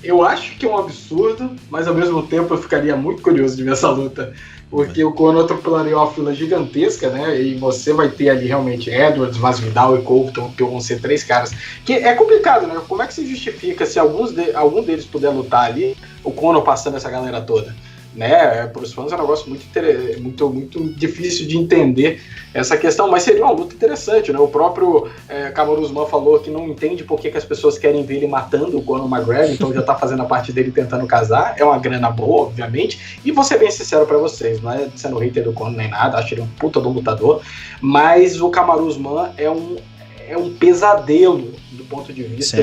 eu acho que é um absurdo, mas ao mesmo tempo eu ficaria muito curioso de ver essa luta, porque o Conor atropelaria uma fila gigantesca, né? E você vai ter ali realmente Edwards, Masvidal e Covington, que vão ser três caras. Que é complicado, né? Como é que se justifica se algum deles puder lutar ali, o Conor passando essa galera toda? né? Para os fãs é um negócio muito difícil de entender essa questão, mas seria uma luta interessante, né? O próprio Kamaru Usman falou que não entende por que as pessoas querem ver ele matando o Conor McGregor, então já tá fazendo a parte dele tentando casar. É uma grana boa, obviamente, e vou ser bem sincero para vocês, não é sendo hater do Conor nem nada, acho ele um puta do lutador, mas o Kamaru Usman é um pesadelo do ponto de vista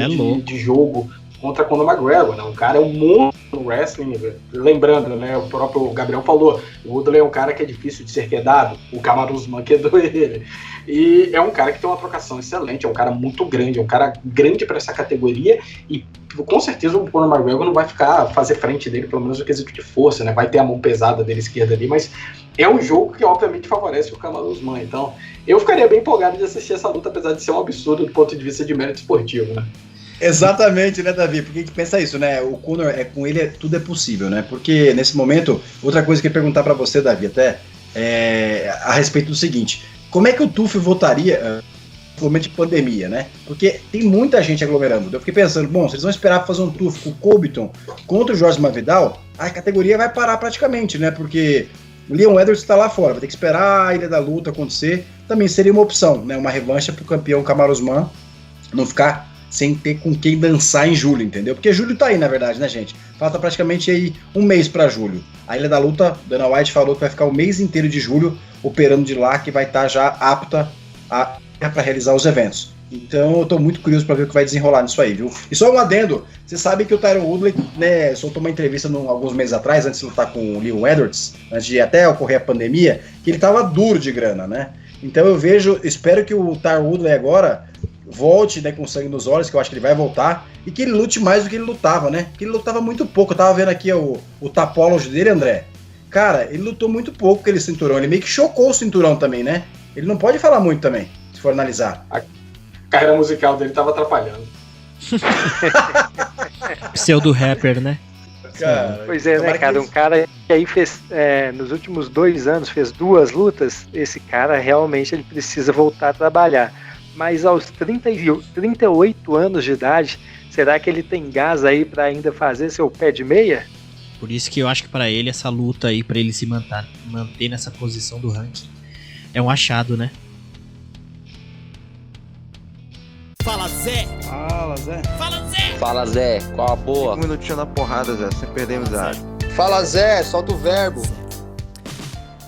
de jogo contra Conor McGregor, né? O cara é um monstro no wrestling, lembrando, né? O próprio Gabriel falou, o Woodley é um cara que é difícil de ser quedado, o Kamaru Usman quedou ele, e é um cara que tem uma trocação excelente, é um cara muito grande, é um cara grande para essa categoria, e com certeza o Conor McGregor não vai fazer frente dele, pelo menos no quesito de força, né? Vai ter a mão pesada dele esquerda ali, mas é um jogo que obviamente favorece o Kamaru Usman, então eu ficaria bem empolgado de assistir essa luta, apesar de ser um absurdo do ponto de vista de mérito esportivo, né? Exatamente, né, Davi? Porque a gente pensa isso, né? O Conor, com ele tudo é possível, né? Porque nesse momento, outra coisa que eu ia perguntar pra você, Davi, até, a respeito do seguinte: como é que o TUF votaria no momento de pandemia, né? Porque tem muita gente aglomerando. Eu fiquei pensando, bom, se eles vão esperar pra fazer um TUF com o Colbyton contra o Jorge Masvidal, a categoria vai parar praticamente, né? Porque o Leon Edwards tá lá fora, vai ter que esperar a Ilha da Luta acontecer. Também seria uma opção, né? Uma revanche pro campeão Kamaru Usman não ficar sem ter com quem dançar em julho, entendeu? Porque julho tá aí, na verdade, né, gente? Falta praticamente aí um mês pra julho. A Ilha da Luta, Dana White falou que vai ficar o mês inteiro de julho operando de lá, que vai estar já apta para realizar os eventos. Então eu tô muito curioso para ver o que vai desenrolar nisso aí, viu? E só um adendo, você sabe que o Tyron Woodley, né, soltou uma entrevista alguns meses atrás, antes de lutar com o Leon Edwards, antes de até ocorrer a pandemia, que ele tava duro de grana, né? Então eu espero que o Tyron Woodley agora volte, né, com sangue nos olhos, que eu acho que ele vai voltar, e que ele lute mais do que ele lutava, né? Porque ele lutava muito pouco. Eu tava vendo aqui o Tapology dele, André. Cara, ele lutou muito pouco aquele cinturão. Ele meio que chocou o cinturão também, né? Ele não pode falar muito também, se for analisar. A carreira musical dele tava atrapalhando. Pseudo-rapper, né? Cara, pois é, né, cara? Um cara que aí fez, nos últimos 2 anos, fez 2 lutas. Esse cara realmente ele precisa voltar a trabalhar. Mas aos 38 anos de idade, será que ele tem gás aí para ainda fazer seu pé de meia? Por isso que eu acho que para ele essa luta aí, para ele se manter nessa posição do ranking, é um achado, né? Fala Zé! Fala Zé! Fala Zé! Fala Zé, qual a boa? 5 minutinhos na porrada, Zé, sem perder amizade. Fala Zé, solta o verbo.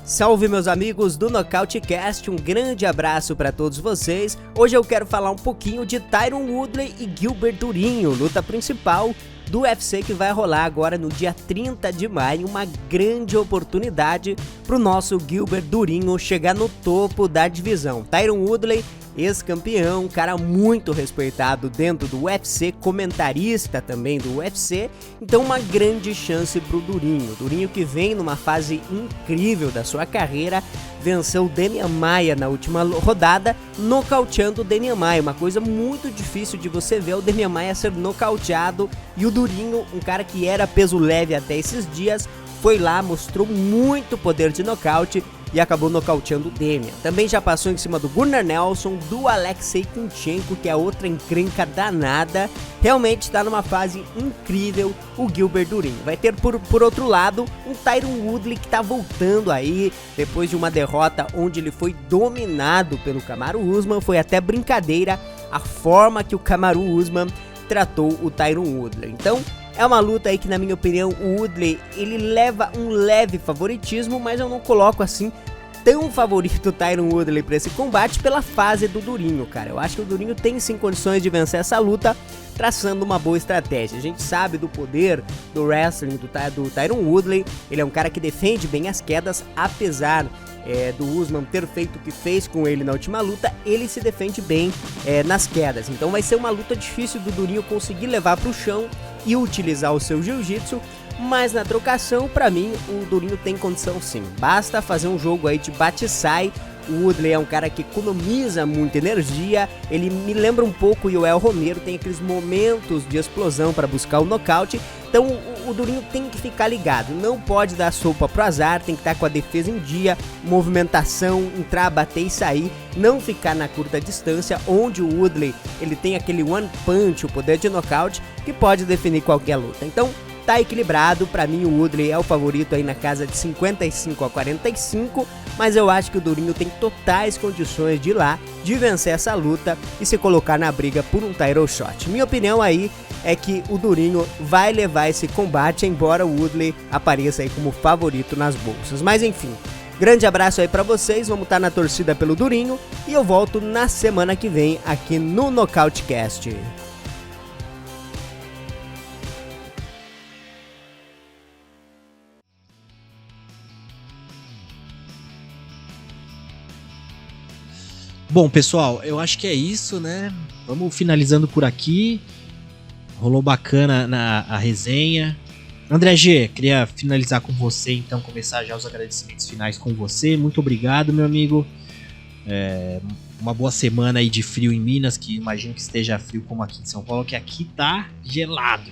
Salve meus amigos do NocauteCast, um grande abraço para todos vocês. Hoje eu quero falar um pouquinho de Tyron Woodley e Gilbert Durinho, luta principal do UFC que vai rolar agora no dia 30 de maio, uma grande oportunidade para o nosso Gilbert Durinho chegar no topo da divisão. Tyron Woodley, ex-campeão, cara muito respeitado dentro do UFC, comentarista também do UFC, então uma grande chance pro Durinho. Durinho que vem numa fase incrível da sua carreira, venceu o Demian Maia na última rodada, nocauteando o Demian Maia, uma coisa muito difícil de você ver o Demian Maia ser nocauteado, e o Durinho, um cara que era peso leve até esses dias, foi lá, mostrou muito poder de nocaute e acabou nocauteando o Demian. Também já passou em cima do Gunnar Nelson, do Alexei Kunchenko, que é outra encrenca danada. Realmente está numa fase incrível o Gilbert Durinho. Vai ter por outro lado um Tyron Woodley que está voltando aí, depois de uma derrota onde ele foi dominado pelo Kamaru Usman. Foi até brincadeira a forma que o Kamaru Usman tratou o Tyron Woodley. Então é uma luta aí que, na minha opinião, o Woodley ele leva um leve favoritismo, mas eu não coloco assim tão favorito o Tyron Woodley para esse combate pela fase do Durinho, cara. Eu acho que o Durinho tem sim condições de vencer essa luta, traçando uma boa estratégia. A gente sabe do poder do wrestling do Tyron Woodley. Ele é um cara que defende bem as quedas, apesar do Usman ter feito o que fez com ele na última luta, ele se defende bem nas quedas. Então vai ser uma luta difícil do Durinho conseguir levar para o chão e utilizar o seu jiu-jitsu, mas na trocação, para mim, o Durinho tem condição sim. Basta fazer um jogo aí de bate e sai. O Woodley é um cara que economiza muita energia, ele me lembra um pouco o Yoel Romero, tem aqueles momentos de explosão para buscar o nocaute, então o Durinho tem que ficar ligado, não pode dar sopa pro azar, tem que estar com a defesa em dia, movimentação, entrar, bater e sair, não ficar na curta distância, onde o Woodley ele tem aquele one punch, o poder de nocaute, que pode definir qualquer luta. Então tá equilibrado. Pra mim o Woodley é o favorito aí na casa de 55-45, mas eu acho que o Durinho tem totais condições de ir lá, de vencer essa luta e se colocar na briga por um title shot. Minha opinião aí é que o Durinho vai levar esse combate, embora o Woodley apareça aí como favorito nas bolsas. Mas enfim, grande abraço aí pra vocês, vamos estar na torcida pelo Durinho e eu volto na semana que vem aqui no Nocautecast. Bom, pessoal, eu acho que é isso, né? Vamos finalizando por aqui. Rolou bacana a resenha. André G, queria finalizar com você, então, começar já os agradecimentos finais com você. Muito obrigado, meu amigo. Uma boa semana aí de frio em Minas, que imagino que esteja frio como aqui em São Paulo, que aqui tá gelado.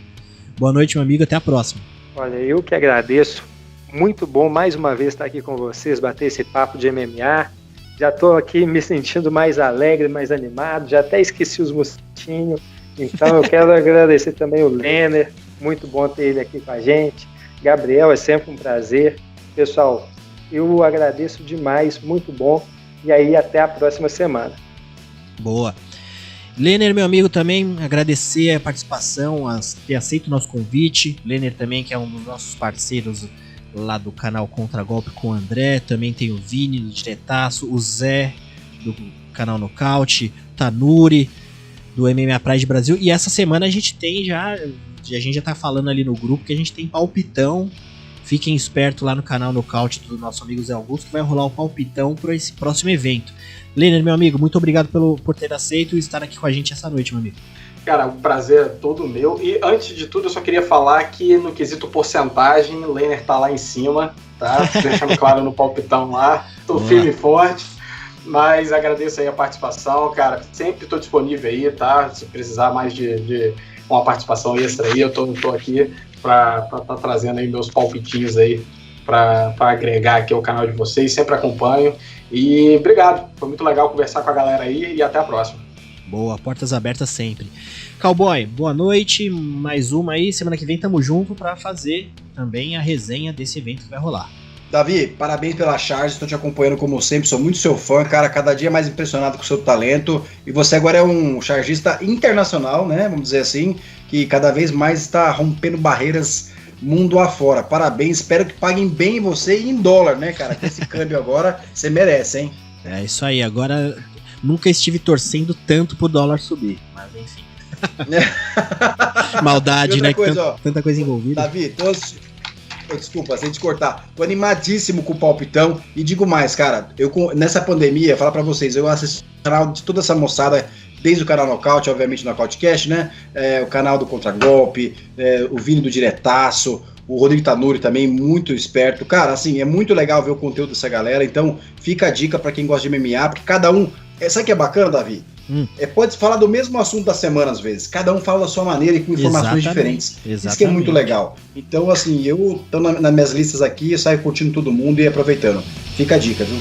Boa noite, meu amigo, até a próxima. Olha, eu que agradeço. Muito bom mais uma vez estar aqui com vocês, bater esse papo de MMA. Já estou aqui me sentindo mais alegre, mais animado, já até esqueci os mosquitinhos. Então eu quero agradecer também o Lenner, muito bom ter ele aqui com a gente. Gabriel, é sempre um prazer. Pessoal, eu agradeço demais, muito bom. E aí, até a próxima semana. Boa. Lenner, meu amigo, também agradecer a participação, ter aceito o nosso convite. Lenner também, que é um dos nossos parceiros lá do canal Contragolpe com o André. Também tem o Vini do Diretaço, o Zé do canal Nocaute, Tanuri do MMA Pride Brasil. E essa semana a gente tem a gente já tá falando ali no grupo que a gente tem palpitão. Fiquem espertos lá no canal Nocaute do nosso amigo Zé Augusto, que vai rolar o palpitão para esse próximo evento. Lenner, meu amigo, muito obrigado por ter aceito e estar aqui com a gente essa noite, meu amigo. Cara, o prazer é todo meu. E antes de tudo, eu só queria falar que no quesito porcentagem, o Lenner tá lá em cima, tá? Deixando claro no palpitão lá. Tô firme e forte. Mas agradeço aí a participação, cara. Sempre tô disponível aí, tá? Se precisar mais de uma participação extra aí, eu tô aqui pra tá trazendo aí meus palpitinhos aí pra agregar aqui ao canal de vocês. Sempre acompanho. E obrigado. Foi muito legal conversar com a galera aí e até a próxima. Boa, portas abertas sempre. Cowboy, boa noite, mais uma aí, semana que vem tamo junto pra fazer também a resenha desse evento que vai rolar. Davi, parabéns pela charge, estou te acompanhando como sempre, sou muito seu fã, cara, cada dia mais impressionado com o seu talento, e você agora é um chargista internacional, né, vamos dizer assim, que cada vez mais está rompendo barreiras mundo afora. Parabéns, espero que paguem bem você em dólar, né, cara, com esse câmbio agora, você merece, hein? É isso aí, agora... Nunca estive torcendo tanto pro dólar subir, mas enfim. Maldade, né? Coisa, tanta coisa envolvida. Davi, desculpa, sem te cortar. Tô animadíssimo com o palpitão e digo mais, cara. Eu nessa pandemia, falar pra vocês, eu assisti o canal de toda essa moçada, desde o canal Nocaute, obviamente, no Nocautecast, né? O canal do Contragolpe, o Vini do Diretaço, o Rodrigo Tanuri também, muito esperto. Cara, assim, é muito legal ver o conteúdo dessa galera. Então, fica a dica pra quem gosta de MMA, porque cada um. Sabe o que é bacana, Davi? Pode falar do mesmo assunto da semana, às vezes. Cada um fala da sua maneira e com informações diferentes. Isso que é muito legal. Então, assim, eu tô nas minhas listas aqui, eu saio curtindo todo mundo e aproveitando. Fica a dica, viu?